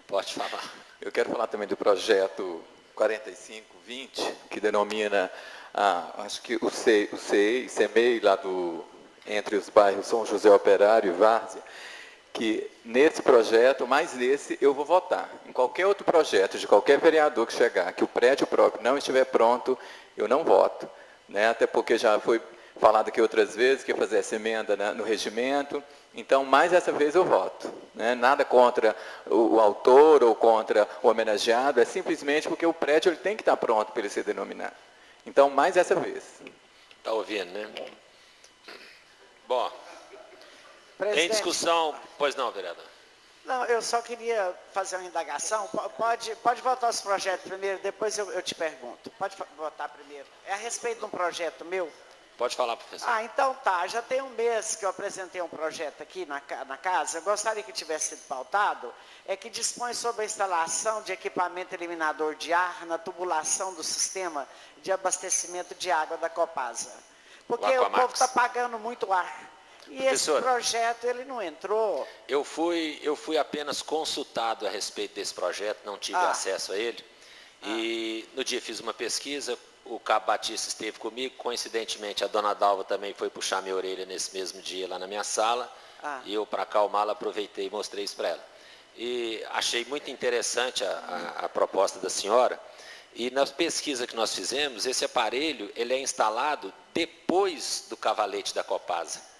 Pode falar. Eu quero falar também do projeto 4520, que denomina, acho que o CEMEI, lá entre os bairros São José Operário e Várzea, que nesse projeto, mais nesse, eu vou votar. Em qualquer outro projeto, de qualquer vereador que chegar, que o prédio próprio não estiver pronto, eu não voto. Né? Até porque já foi falado aqui outras vezes, que ia fazer essa emenda no regimento. Então, mais essa vez eu voto. Né? Nada contra o autor ou contra o homenageado, é simplesmente porque o prédio ele tem que estar pronto para ele ser denominado. Então, mais essa vez. Está ouvindo, né? Bom, Presidente, em discussão... Pois não, vereador. Não, eu só queria fazer uma indagação. Pode votar os projetos primeiro, depois eu te pergunto. Pode votar primeiro. É a respeito de um projeto meu. Pode falar, professor. Então tá. Já tem um mês que eu apresentei um projeto aqui na casa. Eu gostaria que tivesse sido pautado. Que dispõe sobre a instalação de equipamento eliminador de ar na tubulação do sistema de abastecimento de água da Copasa. Porque o povo está pagando muito ar. E professor, esse projeto, ele não entrou. Eu fui apenas consultado a respeito desse projeto, não tive acesso a ele. E no dia fiz uma pesquisa, o Cabo Batista esteve comigo, coincidentemente a dona Dalva também foi puxar minha orelha nesse mesmo dia lá na minha sala. E eu, para acalmá-la, aproveitei e mostrei isso para ela. E achei muito interessante a proposta da senhora. E na pesquisa que nós fizemos, esse aparelho ele é instalado depois do cavalete da Copasa.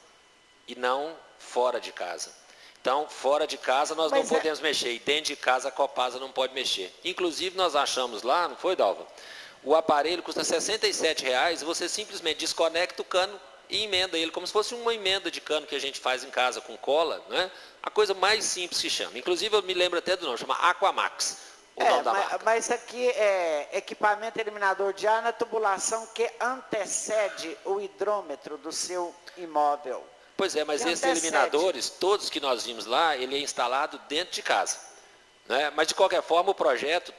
E não fora de casa. Então, fora de casa nós não podemos mexer, e dentro de casa a Copasa não pode mexer. Inclusive, nós achamos lá, não foi, Dalva? O aparelho custa R$ 67,00 e você simplesmente desconecta o cano e emenda ele, como se fosse uma emenda de cano que a gente faz em casa com cola, né? A coisa mais simples que chama. Inclusive, eu me lembro até do nome, chama Aquamax. Mas aqui é equipamento eliminador de ar na tubulação que antecede o hidrômetro do seu imóvel. Pois é, mas esses eliminadores, todos que nós vimos lá, ele é instalado dentro de casa. Né? Mas, de qualquer forma, o projeto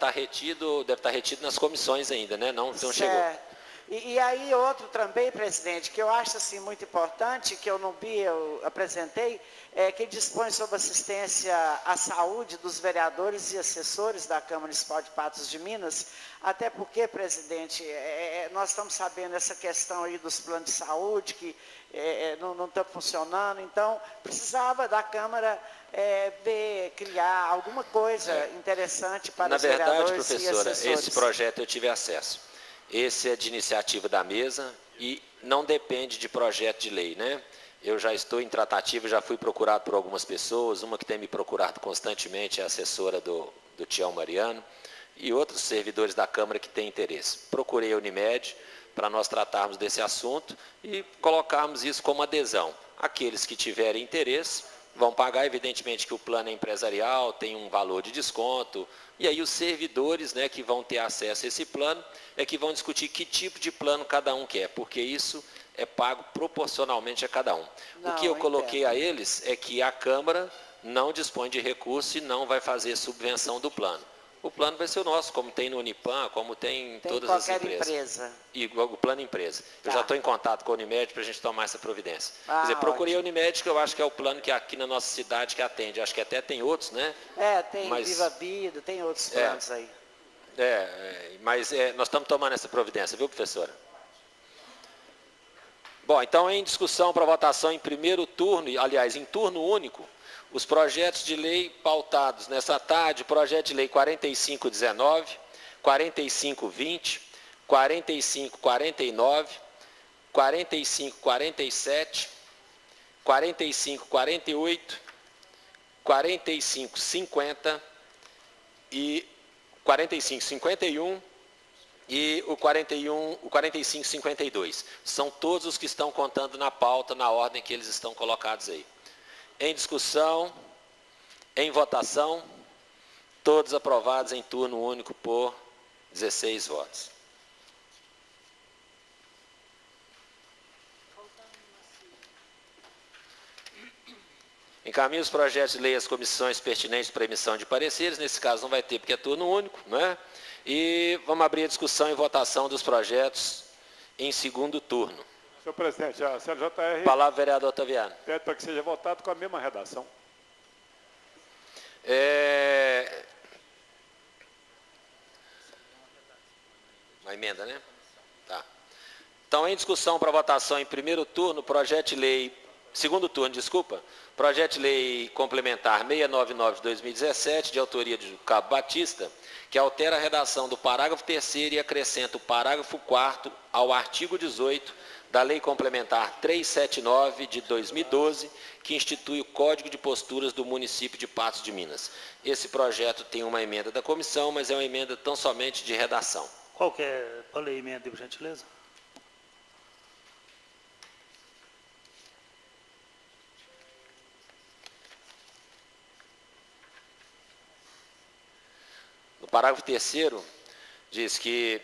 deve estar retido nas comissões ainda, né? Não chegou. E aí, outro também, presidente, que eu acho assim, muito importante, que eu não vi, eu apresentei, que dispõe sobre assistência à saúde dos vereadores e assessores da Câmara Municipal de Patos de Minas, até porque, presidente, nós estamos sabendo essa questão aí dos planos de saúde, que não está funcionando, então precisava da Câmara criar alguma coisa interessante para os vereadores e assessores. Na verdade, professora, esse projeto eu tive acesso. Esse é de iniciativa da mesa e não depende de projeto de lei, né? Eu já estou em tratativa, já fui procurado por algumas pessoas, uma que tem me procurado constantemente é a assessora do Tião Mariano e outros servidores da Câmara que têm interesse. Procurei a Unimed para nós tratarmos desse assunto e colocarmos isso como adesão. Aqueles que tiverem interesse vão pagar, evidentemente que o plano é empresarial, tem um valor de desconto, e aí os servidores, né, que vão ter acesso a esse plano, que vão discutir que tipo de plano cada um quer, porque isso é pago proporcionalmente a cada um. O que eu coloquei a eles é que a Câmara não dispõe de recurso e não vai fazer subvenção do plano. O plano vai ser o nosso, como tem no Unipan, como tem em todas as empresas. Igual o plano empresa. Eu já estou em contato com a Unimed para a gente tomar essa providência. Quer dizer, procurei a Unimed, que eu acho que é o plano que aqui na nossa cidade que atende. Acho que até tem outros, né? Tem Viva Vida, tem outros planos aí. Mas nós estamos tomando essa providência, viu, professora? Bom, então em discussão para votação em primeiro turno, aliás, em turno único, os projetos de lei pautados nessa tarde, projeto de lei 4519, 4520, 4549, 4547, 4548, 4550 e 4551 e o 4552. São todos os que estão contando na pauta, na ordem que eles estão colocados aí. Em discussão, em votação, todos aprovados em turno único por 16 votos. Encaminho os projetos de lei às comissões pertinentes para emissão de pareceres. Nesse caso não vai ter, porque é turno único, não é? E vamos abrir a discussão e votação dos projetos em segundo turno. Senhor presidente, a CLJR... Palavra, vereador Otaviano. Pede para que seja votado com a mesma redação. Uma emenda, né? Tá. Então, em discussão para votação em primeiro turno, projeto de lei... Segundo turno, desculpa. Projeto de lei complementar 699 de 2017, de autoria de Cabo Batista, que altera a redação do parágrafo 3º e acrescenta o parágrafo 4º ao artigo 18 da Lei Complementar 379 de 2012, que institui o Código de Posturas do município de Patos de Minas. Esse projeto tem uma emenda da comissão, mas é uma emenda tão somente de redação. Qual que é? Qual é a emenda, por gentileza? No parágrafo 3º, diz que,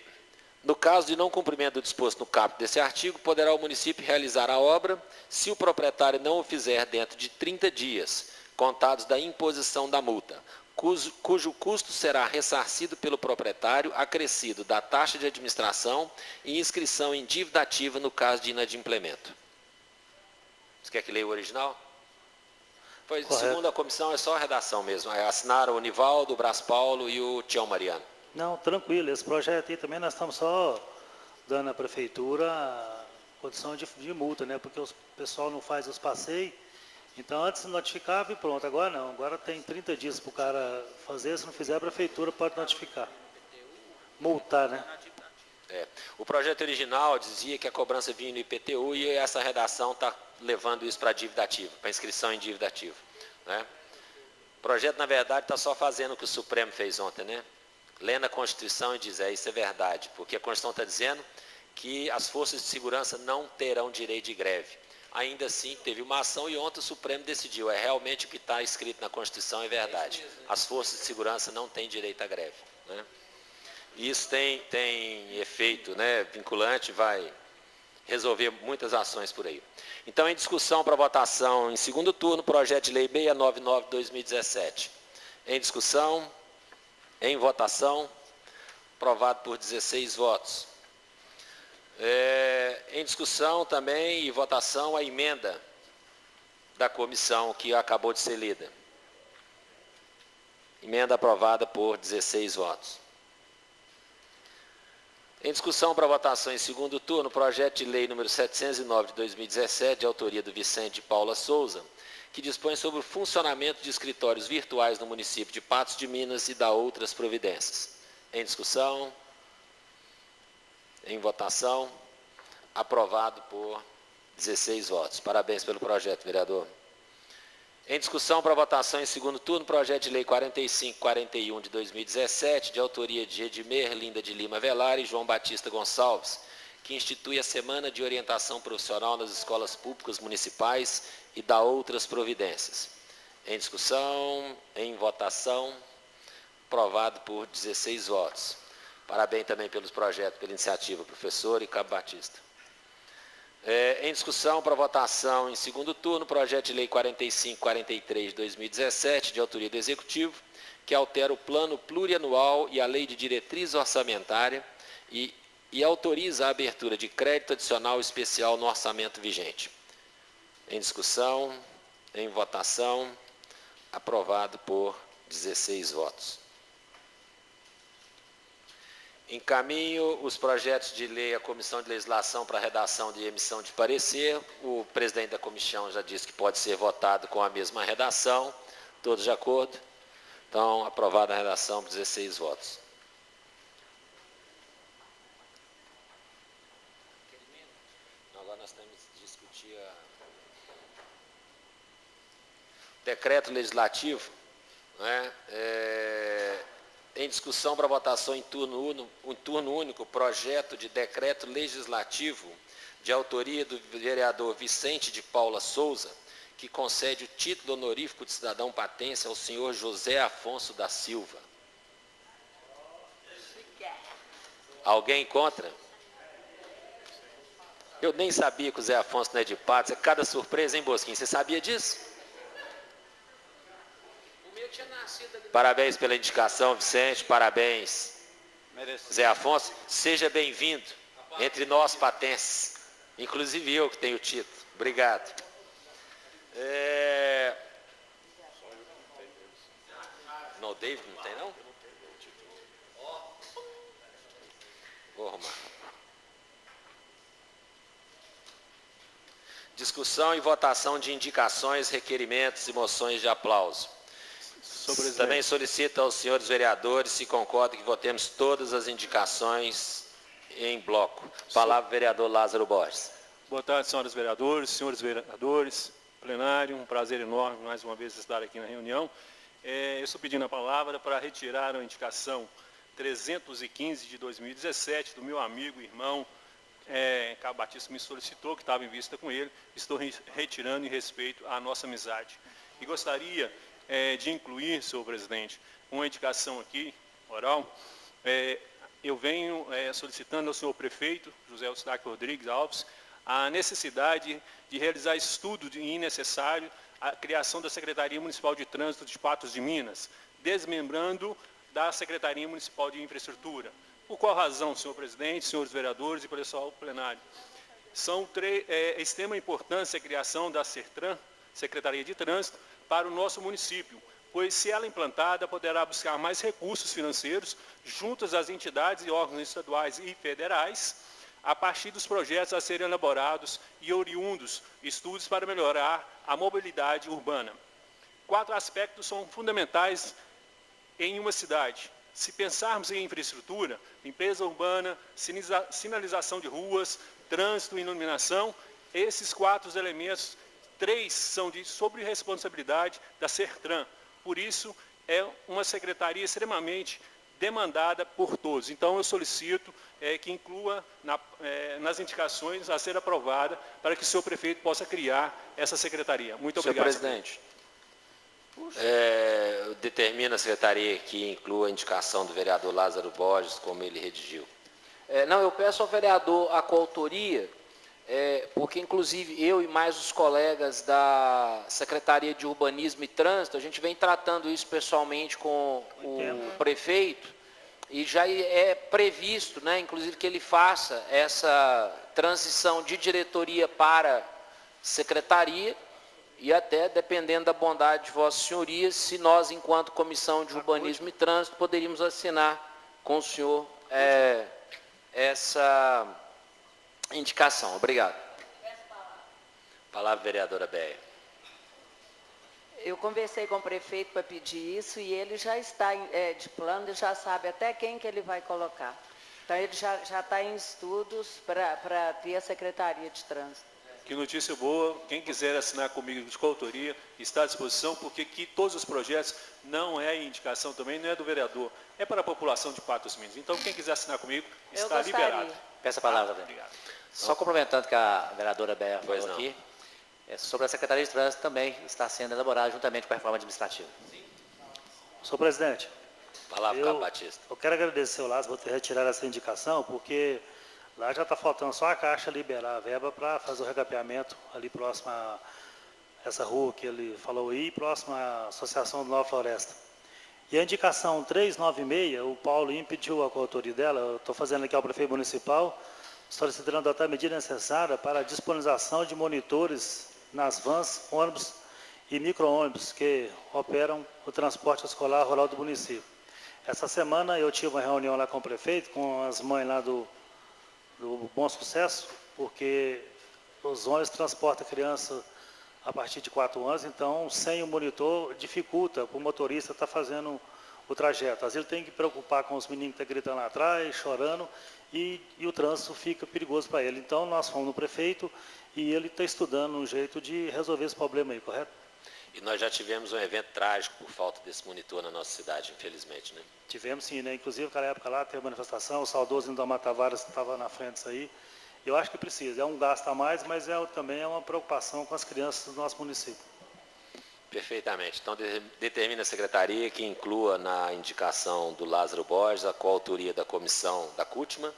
no caso de não cumprimento do disposto no caput desse artigo, poderá o município realizar a obra se o proprietário não o fizer dentro de 30 dias, contados da imposição da multa, cujo custo será ressarcido pelo proprietário, acrescido da taxa de administração e inscrição em dívida ativa no caso de inadimplemento. Você quer que leia o original? Segundo a comissão, é só a redação mesmo. Assinaram o Nivaldo, o Brás Paulo e o Tião Mariano. Não, tranquilo. Esse projeto aí também nós estamos só dando à prefeitura a condição de multa, né? Porque o pessoal não faz os passeios. Então, antes notificava e pronto. Agora não. Agora tem 30 dias para o cara fazer. Se não fizer, a prefeitura pode notificar. Multar, né? O projeto original dizia que a cobrança vinha no IPTU e essa redação está levando isso para a dívida ativa, para inscrição em dívida ativa. Né? O projeto, na verdade, está só fazendo o que o Supremo fez ontem, né? Lendo a Constituição e diz, isso é verdade, porque a Constituição está dizendo que as forças de segurança não terão direito de greve. Ainda assim, teve uma ação e ontem o Supremo decidiu, realmente o que está escrito na Constituição é verdade. As forças de segurança não têm direito à greve. Né? E isso tem efeito, né, vinculante, vai resolver muitas ações por aí. Então, em discussão para votação em segundo turno, projeto de lei 699 de 2017. Em discussão, em votação, aprovado por 16 votos. Em discussão também e votação a emenda da comissão que acabou de ser lida. Emenda aprovada por 16 votos. Em discussão para votação em segundo turno, projeto de lei número 709 de 2017, de autoria do Vicente de Paula Souza, que dispõe sobre o funcionamento de escritórios virtuais no município de Patos de Minas e dá outras providências. Em discussão, em votação, aprovado por 16 votos. Parabéns pelo projeto, vereador. Em discussão para votação em segundo turno, projeto de lei 4541 de 2017, de autoria de Edmir Linda de Lima Velar e João Batista Gonçalves, que institui a Semana de Orientação Profissional nas Escolas Públicas Municipais e dá outras providências. Em discussão, em votação, aprovado por 16 votos. Parabéns também pelos projetos, pela iniciativa, professor e Cabo Batista. Em discussão para votação em segundo turno, projeto de lei 4543 de 2017, de autoria do Executivo, que altera o plano plurianual e a lei de diretriz orçamentária e autoriza a abertura de crédito adicional especial no orçamento vigente. Em discussão, em votação, aprovado por 16 votos. Encaminho os projetos de lei à Comissão de Legislação para redação de emissão de parecer. O presidente da comissão já disse que pode ser votado com a mesma redação. Todos de acordo? Então, aprovada a redação por 16 votos. Agora nós temos que discutir decreto legislativo, né? Em discussão para votação em turno único, projeto de decreto legislativo de autoria do vereador Vicente de Paula Souza, que concede o título honorífico de cidadão patense ao senhor José Afonso da Silva. Alguém contra? Eu nem sabia que o Zé Afonso não é de Patos, é cada surpresa, hein, Bosquinho? Você sabia disso? Parabéns pela indicação, Vicente, parabéns. Zé Afonso, seja bem-vindo entre nós patenses, inclusive eu que tenho o título. Obrigado. Não, o David não tem, não? Vou arrumar. Discussão e votação de indicações, requerimentos e moções de aplauso. Também solicito aos senhores vereadores se concordam que votemos todas as indicações em bloco. Palavra, vereador Lázaro Borges. Boa tarde, senhores vereadores, plenário, um prazer enorme mais uma vez estar aqui na reunião. Eu estou pedindo a palavra para retirar a indicação 315 de 2017 do meu amigo e irmão Cabo Batista me solicitou, que estava em vista com ele. Estou retirando em respeito à nossa amizade. E gostaria de incluir, senhor presidente, uma indicação aqui, oral. Eu venho solicitando ao senhor prefeito, José Eustáquio Rodrigues Alves, a necessidade de realizar estudo necessário à criação da Secretaria Municipal de Trânsito de Patos de Minas, desmembrando da Secretaria Municipal de Infraestrutura. Por qual razão, senhor presidente, senhores vereadores e pessoal plenário? É extrema importância a criação da SERTRAN, Secretaria de Trânsito, para o nosso município, pois se ela implantada, poderá buscar mais recursos financeiros juntos às entidades e órgãos estaduais e federais, a partir dos projetos a serem elaborados e oriundos estudos para melhorar a mobilidade urbana. 4 aspectos são fundamentais em uma cidade. Se pensarmos em infraestrutura, limpeza urbana, sinalização de ruas, trânsito e iluminação, esses 4 elementos, 3 são de sobre responsabilidade da SERTRAN. Por isso, é uma secretaria extremamente demandada por todos. Então, eu solicito que inclua nas indicações a ser aprovada para que o senhor prefeito possa criar essa secretaria. Muito obrigado. Senhor presidente, determina a secretaria que inclua a indicação do vereador Lázaro Borges, como ele redigiu. Não, eu peço ao vereador a coautoria, porque inclusive eu e mais os colegas da Secretaria de Urbanismo e Trânsito, a gente vem tratando isso pessoalmente com o prefeito, e já é previsto, né, inclusive, que ele faça essa transição de diretoria para secretaria, e até, dependendo da bondade de vossas senhorias, se nós, enquanto Comissão de Urbanismo e Trânsito, poderíamos assinar com o senhor essa indicação. Obrigado. Palavra, vereadora Béia. Eu conversei com o prefeito para pedir isso e ele já está de plano, ele já sabe até quem que ele vai colocar. Então, ele já está em estudos para ter a Secretaria de Trânsito. Que notícia boa, quem quiser assinar comigo de coautoria está à disposição, porque aqui todos os projetos não é indicação também, não é do vereador, é para a população de Patos Minas. Então, quem quiser assinar comigo está liberado. Peço a palavra, obrigado. Só complementando o que a vereadora Béia falou aqui, sobre a Secretaria de Trânsito também está sendo elaborada juntamente com a reforma administrativa. Senhor presidente, palavra, Cabo Batista. Eu quero agradecer ao Lázaro por ter retirado essa indicação, porque lá já está faltando só a Caixa liberar a verba para fazer o recapeamento ali próximo a essa rua que ele falou aí, próximo à Associação do Nova Floresta. E a indicação 396, o Paulo impediu a coautoria dela, eu estou fazendo aqui ao prefeito municipal, solicitando adotar a medida necessária para a disponibilização de monitores nas vans, ônibus e micro-ônibus que operam o transporte escolar rural do município. Essa semana eu tive uma reunião lá com o prefeito, com as mães lá do Bom Sucesso, porque os ônibus transportam criança a partir de 4 anos, então sem o monitor dificulta para o motorista estar fazendo o trajeto. Às vezes ele tem que preocupar com os meninos que estão gritando lá atrás, chorando, e o trânsito fica perigoso para ele. Então nós fomos no prefeito e ele está estudando um jeito de resolver esse problema aí, correto? E nós já tivemos um evento trágico por falta desse monitor na nossa cidade, infelizmente, né? Tivemos sim, né? Inclusive naquela época lá teve manifestação, o saudoso Indomar Tavares estava na frente disso aí. Eu acho que precisa, é um gasto a mais, mas também é uma preocupação com as crianças do nosso município. Perfeitamente. Então, determina a secretaria que inclua na indicação do Lázaro Borges a coautoria da comissão da CUTMA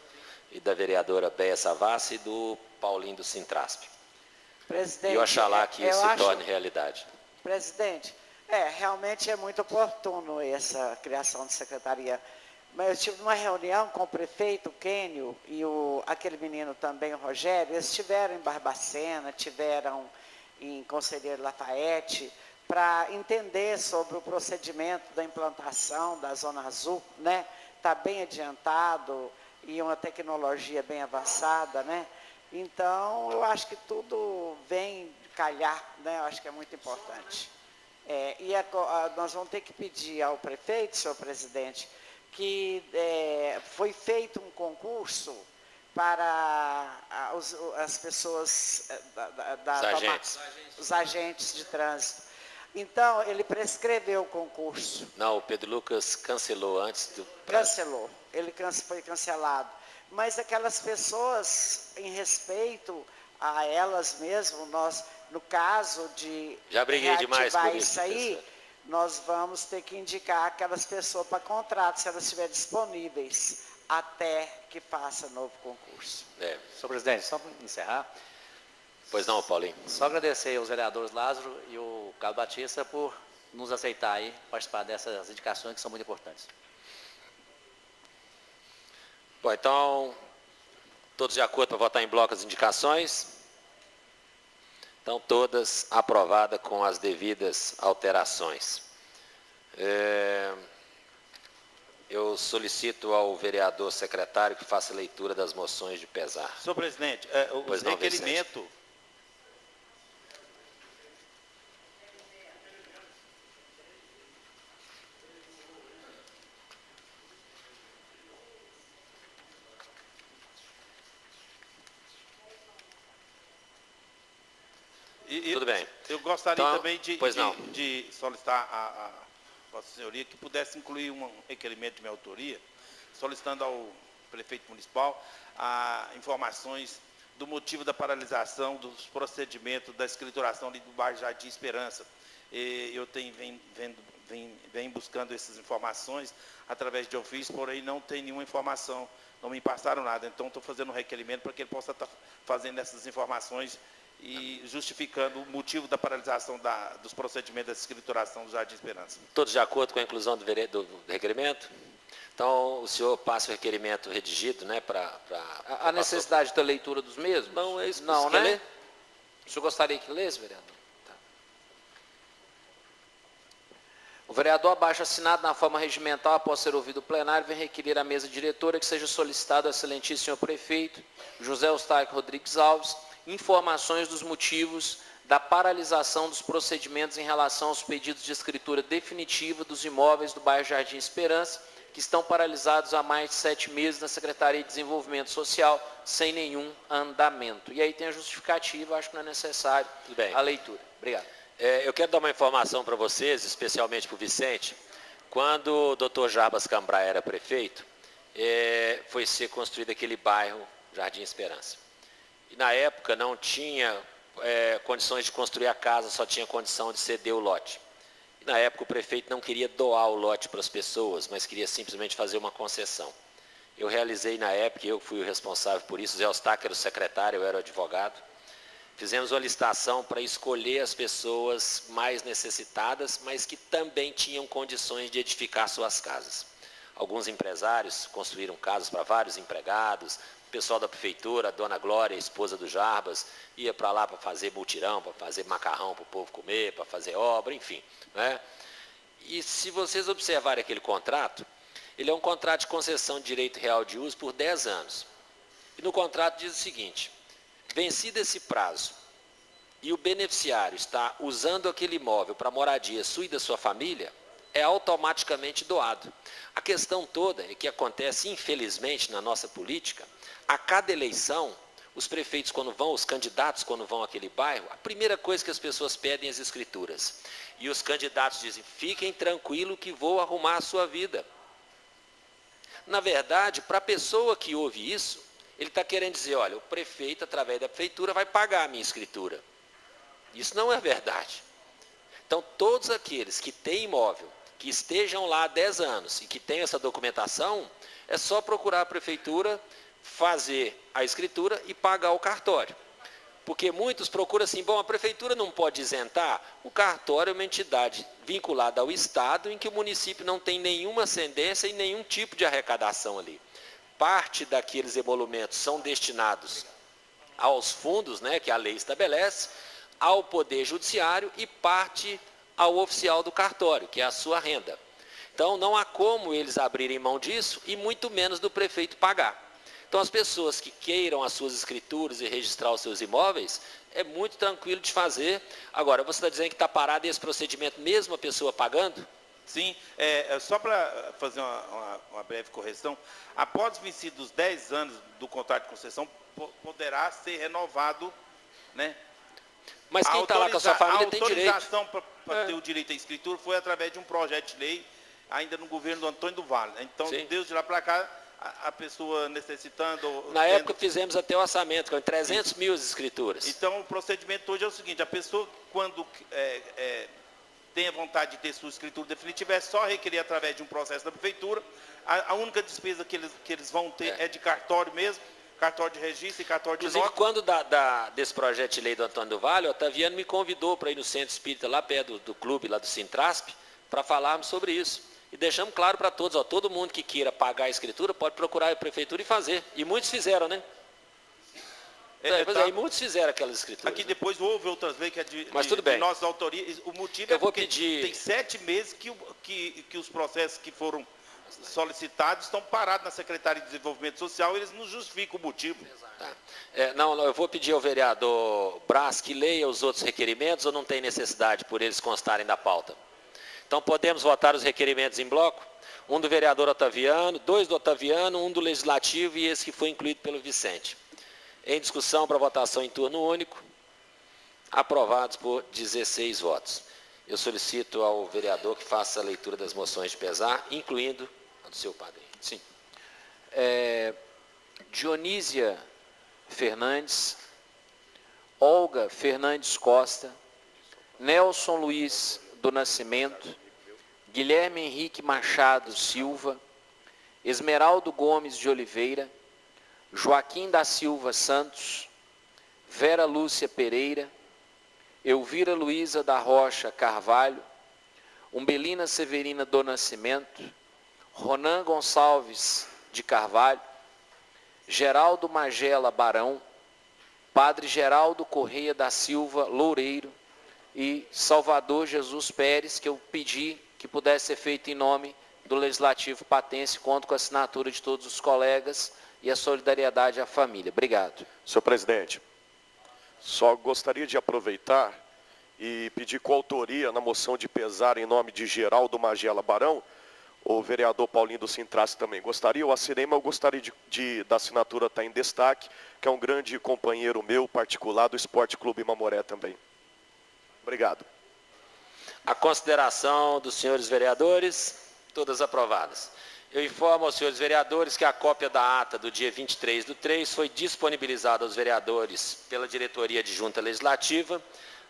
e da vereadora Béia Savassi e do Paulinho do Sintrasp. Presidente, e oxalá que isso se torne realidade. Presidente, realmente é muito oportuno essa criação de secretaria. Mas eu tive uma reunião com o prefeito, o Kênio, e aquele menino também, o Rogério. Eles estiveram em Barbacena, estiveram em Conselheiro Lafayette, para entender sobre o procedimento da implantação da Zona Azul, né? Está bem adiantado e uma tecnologia bem avançada, né? Então, eu acho que tudo vem calhar, né? Eu acho que é muito importante. Nós vamos ter que pedir ao prefeito, senhor presidente, que foi feito um concurso para as pessoas, os agentes de trânsito. Então, ele prescreveu o concurso. Não, o Pedro Lucas cancelou antes do... Cancelou, foi cancelado. Mas aquelas pessoas, em respeito a elas mesmas, nós, no caso de já briguei demais por isso aí, nós vamos ter que indicar aquelas pessoas para contrato, se elas estiverem disponíveis, até que faça novo concurso. Senhor presidente, só para encerrar. Pois não, Paulinho. Só agradecer aos vereadores Lázaro e o Carlos Batista por nos aceitar aí, participar dessas indicações que são muito importantes. Bom, então, todos de acordo para votar em bloco as indicações? Então, todas aprovadas com as devidas alterações. Eu solicito ao vereador secretário que faça leitura das moções de pesar. Senhor presidente, o requerimento... Tudo bem. Eu gostaria então, também de solicitar a Vossa Senhoria que pudesse incluir um requerimento de minha autoria, solicitando ao prefeito municipal informações do motivo da paralisação dos procedimentos da escrituração ali do bairro Jardim Esperança. Eu venho buscando essas informações através de ofício, porém não tem nenhuma informação, não me passaram nada. Então, estou fazendo um requerimento para que ele possa estar fazendo essas informações e justificando o motivo da paralisação dos procedimentos da escrituração do Jardim Esperança. Todos de acordo com a inclusão do requerimento? Então, o senhor passa o requerimento redigido, né, para... A necessidade da leitura dos mesmos? Não, é isso. Não, né? Ler? O senhor gostaria que lesse, vereador? Tá. O vereador abaixo assinado na forma regimental, após ser ouvido o plenário, vem requerer à mesa diretora que seja solicitado ao excelentíssimo senhor prefeito, José Eustáquio Rodrigues Alves, informações dos motivos da paralisação dos procedimentos em relação aos pedidos de escritura definitiva dos imóveis do bairro Jardim Esperança, que estão paralisados há mais de 7 meses na Secretaria de Desenvolvimento Social, sem nenhum andamento. E aí tem a justificativa, acho que não é necessário a leitura. Obrigado. Eu quero dar uma informação para vocês, especialmente para o Vicente. Quando o doutor Jarbas Cambrai era prefeito, foi ser construído aquele bairro Jardim Esperança. E na época não tinha condições de construir a casa, só tinha condição de ceder o lote. E na época o prefeito não queria doar o lote para as pessoas, mas queria simplesmente fazer uma concessão. Eu realizei na época, eu fui o responsável por isso, Zé Eustáquio era o secretário, eu era o advogado. Fizemos uma licitação para escolher as pessoas mais necessitadas, mas que também tinham condições de edificar suas casas. Alguns empresários construíram casas para vários empregados, o pessoal da prefeitura, a dona Glória, a esposa do Jarbas, ia para lá para fazer mutirão, para fazer macarrão para o povo comer, para fazer obra, enfim. Né? E se vocês observarem aquele contrato, ele é um contrato de concessão de direito real de uso por 10 anos. E no contrato diz o seguinte: vencido esse prazo e o beneficiário está usando aquele imóvel para moradia sua e da sua família, é automaticamente doado. A questão toda é que acontece, infelizmente, na nossa política, a cada eleição, os prefeitos quando vão, os candidatos quando vão àquele bairro, a primeira coisa que as pessoas pedem é as escrituras. E os candidatos dizem: fiquem tranquilos que vou arrumar a sua vida. Na verdade, para a pessoa que ouve isso, ele está querendo dizer: olha, o prefeito, através da prefeitura, vai pagar a minha escritura. Isso não é verdade. Então, todos aqueles que têm imóvel, que estejam lá há 10 anos e que tenham essa documentação, é só procurar a prefeitura, fazer a escritura e pagar o cartório. Porque muitos procuram assim: bom, a prefeitura não pode isentar. O cartório é uma entidade vinculada ao Estado, em que o município não tem nenhuma ascendência e nenhum tipo de arrecadação ali. Parte daqueles emolumentos são destinados aos fundos, né, que a lei estabelece, ao Poder Judiciário, e parte ao oficial do cartório, que é a sua renda. Então, não há como eles abrirem mão disso e muito menos do prefeito pagar. Então, as pessoas que queiram as suas escrituras e registrar os seus imóveis, é muito tranquilo de fazer. Agora, você está dizendo que está parado esse procedimento mesmo a pessoa pagando? Sim, só para fazer uma breve correção, após vencidos 10 anos do contrato de concessão, poderá ser renovado, né? Mas quem está lá com a sua família tem direito. A autorização para ter o direito à escritura foi através de um projeto de lei, ainda no governo do Antônio do Vale. Então, Sim. Deus de lá para cá, a pessoa necessitando... Na época fizemos até o orçamento, com 300 mil escrituras. Então, o procedimento hoje é o seguinte: a pessoa, quando tem a vontade de ter sua escritura definitiva, é só requerer através de um processo da prefeitura. A única despesa que eles vão ter é de cartório mesmo, cartório de registro e cartório de nota. Inclusive, quando desse projeto de lei do Antônio do Vale, o Otaviano me convidou para ir no Centro Espírita, lá perto do clube, lá do Sintrasp, para falarmos sobre isso. E deixamos claro para todos: ó, todo mundo que queira pagar a escritura pode procurar a prefeitura e fazer. E muitos fizeram, né? E muitos fizeram aquelas escrituras. Aqui depois houve outras leis que é de nossa autoria. O motivo porque tem 7 meses que os processos que foram solicitados estão parados na Secretaria de Desenvolvimento Social, eles não justificam o motivo. Tá. Eu vou pedir ao vereador Brás que leia os outros requerimentos, ou não tem necessidade por eles constarem da pauta? Então, podemos votar os requerimentos em bloco? Um do vereador Otaviano, 2 do Otaviano, 1 do Legislativo e esse que foi incluído pelo Vicente. Em discussão para votação em turno único, aprovados por 16 votos. Eu solicito ao vereador que faça a leitura das moções de pesar, incluindo a do seu padrinho. Sim. Dionísia Fernandes, Olga Fernandes Costa, Nelson Luiz do Nascimento, Guilherme Henrique Machado Silva, Esmeraldo Gomes de Oliveira, Joaquim da Silva Santos, Vera Lúcia Pereira, Elvira Luiza da Rocha Carvalho, Umbelina Severina do Nascimento, Ronan Gonçalves de Carvalho, Geraldo Magela Barão, Padre Geraldo Correia da Silva Loureiro e Salvador Jesus Pérez, que eu pedi que pudesse ser feito em nome do Legislativo Patense, conto com a assinatura de todos os colegas e a solidariedade à família. Obrigado. Senhor presidente, só gostaria de aproveitar e pedir coautoria na moção de pesar em nome de Geraldo Magela Barão, o vereador Paulinho do Sintrace também gostaria, eu assinei, mas eu gostaria da assinatura estar em destaque, que é um grande companheiro meu particular do Esporte Clube Mamoré também. Obrigado. A consideração dos senhores vereadores, todas aprovadas. Eu informo aos senhores vereadores que a cópia da ata do dia 23/3 foi disponibilizada aos vereadores pela diretoria adjunta legislativa,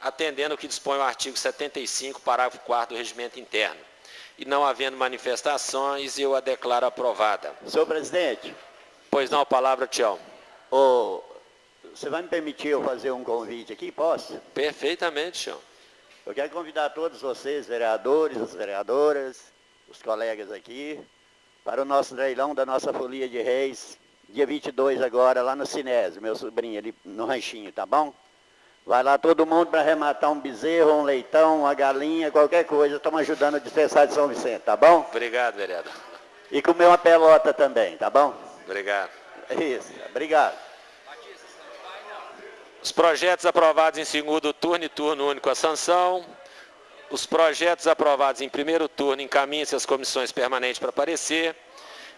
atendendo o que dispõe o artigo 75, parágrafo 4º do regimento interno. E não havendo manifestações, eu a declaro aprovada. Senhor presidente. Pois não, a palavra, Tião. Você vai me permitir eu fazer um convite aqui, posso? Perfeitamente, senhor. Eu quero convidar todos vocês, vereadores, as vereadoras, os colegas aqui, para o nosso leilão da nossa Folia de Reis, dia 22 agora, lá no Cinésio, meu sobrinho ali no ranchinho, tá bom? Vai lá todo mundo para arrematar um bezerro, um leitão, uma galinha, qualquer coisa. Estamos ajudando a dispensar de São Vicente, tá bom? Obrigado, vereador. E comer uma pelota também, tá bom? Obrigado. Isso, obrigado. Os projetos aprovados em segundo turno e turno único à sanção. Os projetos aprovados em primeiro turno encaminham-se às comissões permanentes para parecer.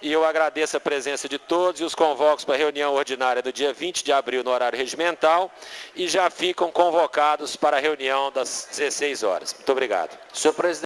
E eu agradeço a presença de todos e os convoco para a reunião ordinária do dia 20 de abril no horário regimental e já ficam convocados para a reunião das 16 horas. Muito obrigado. Senhor presidente.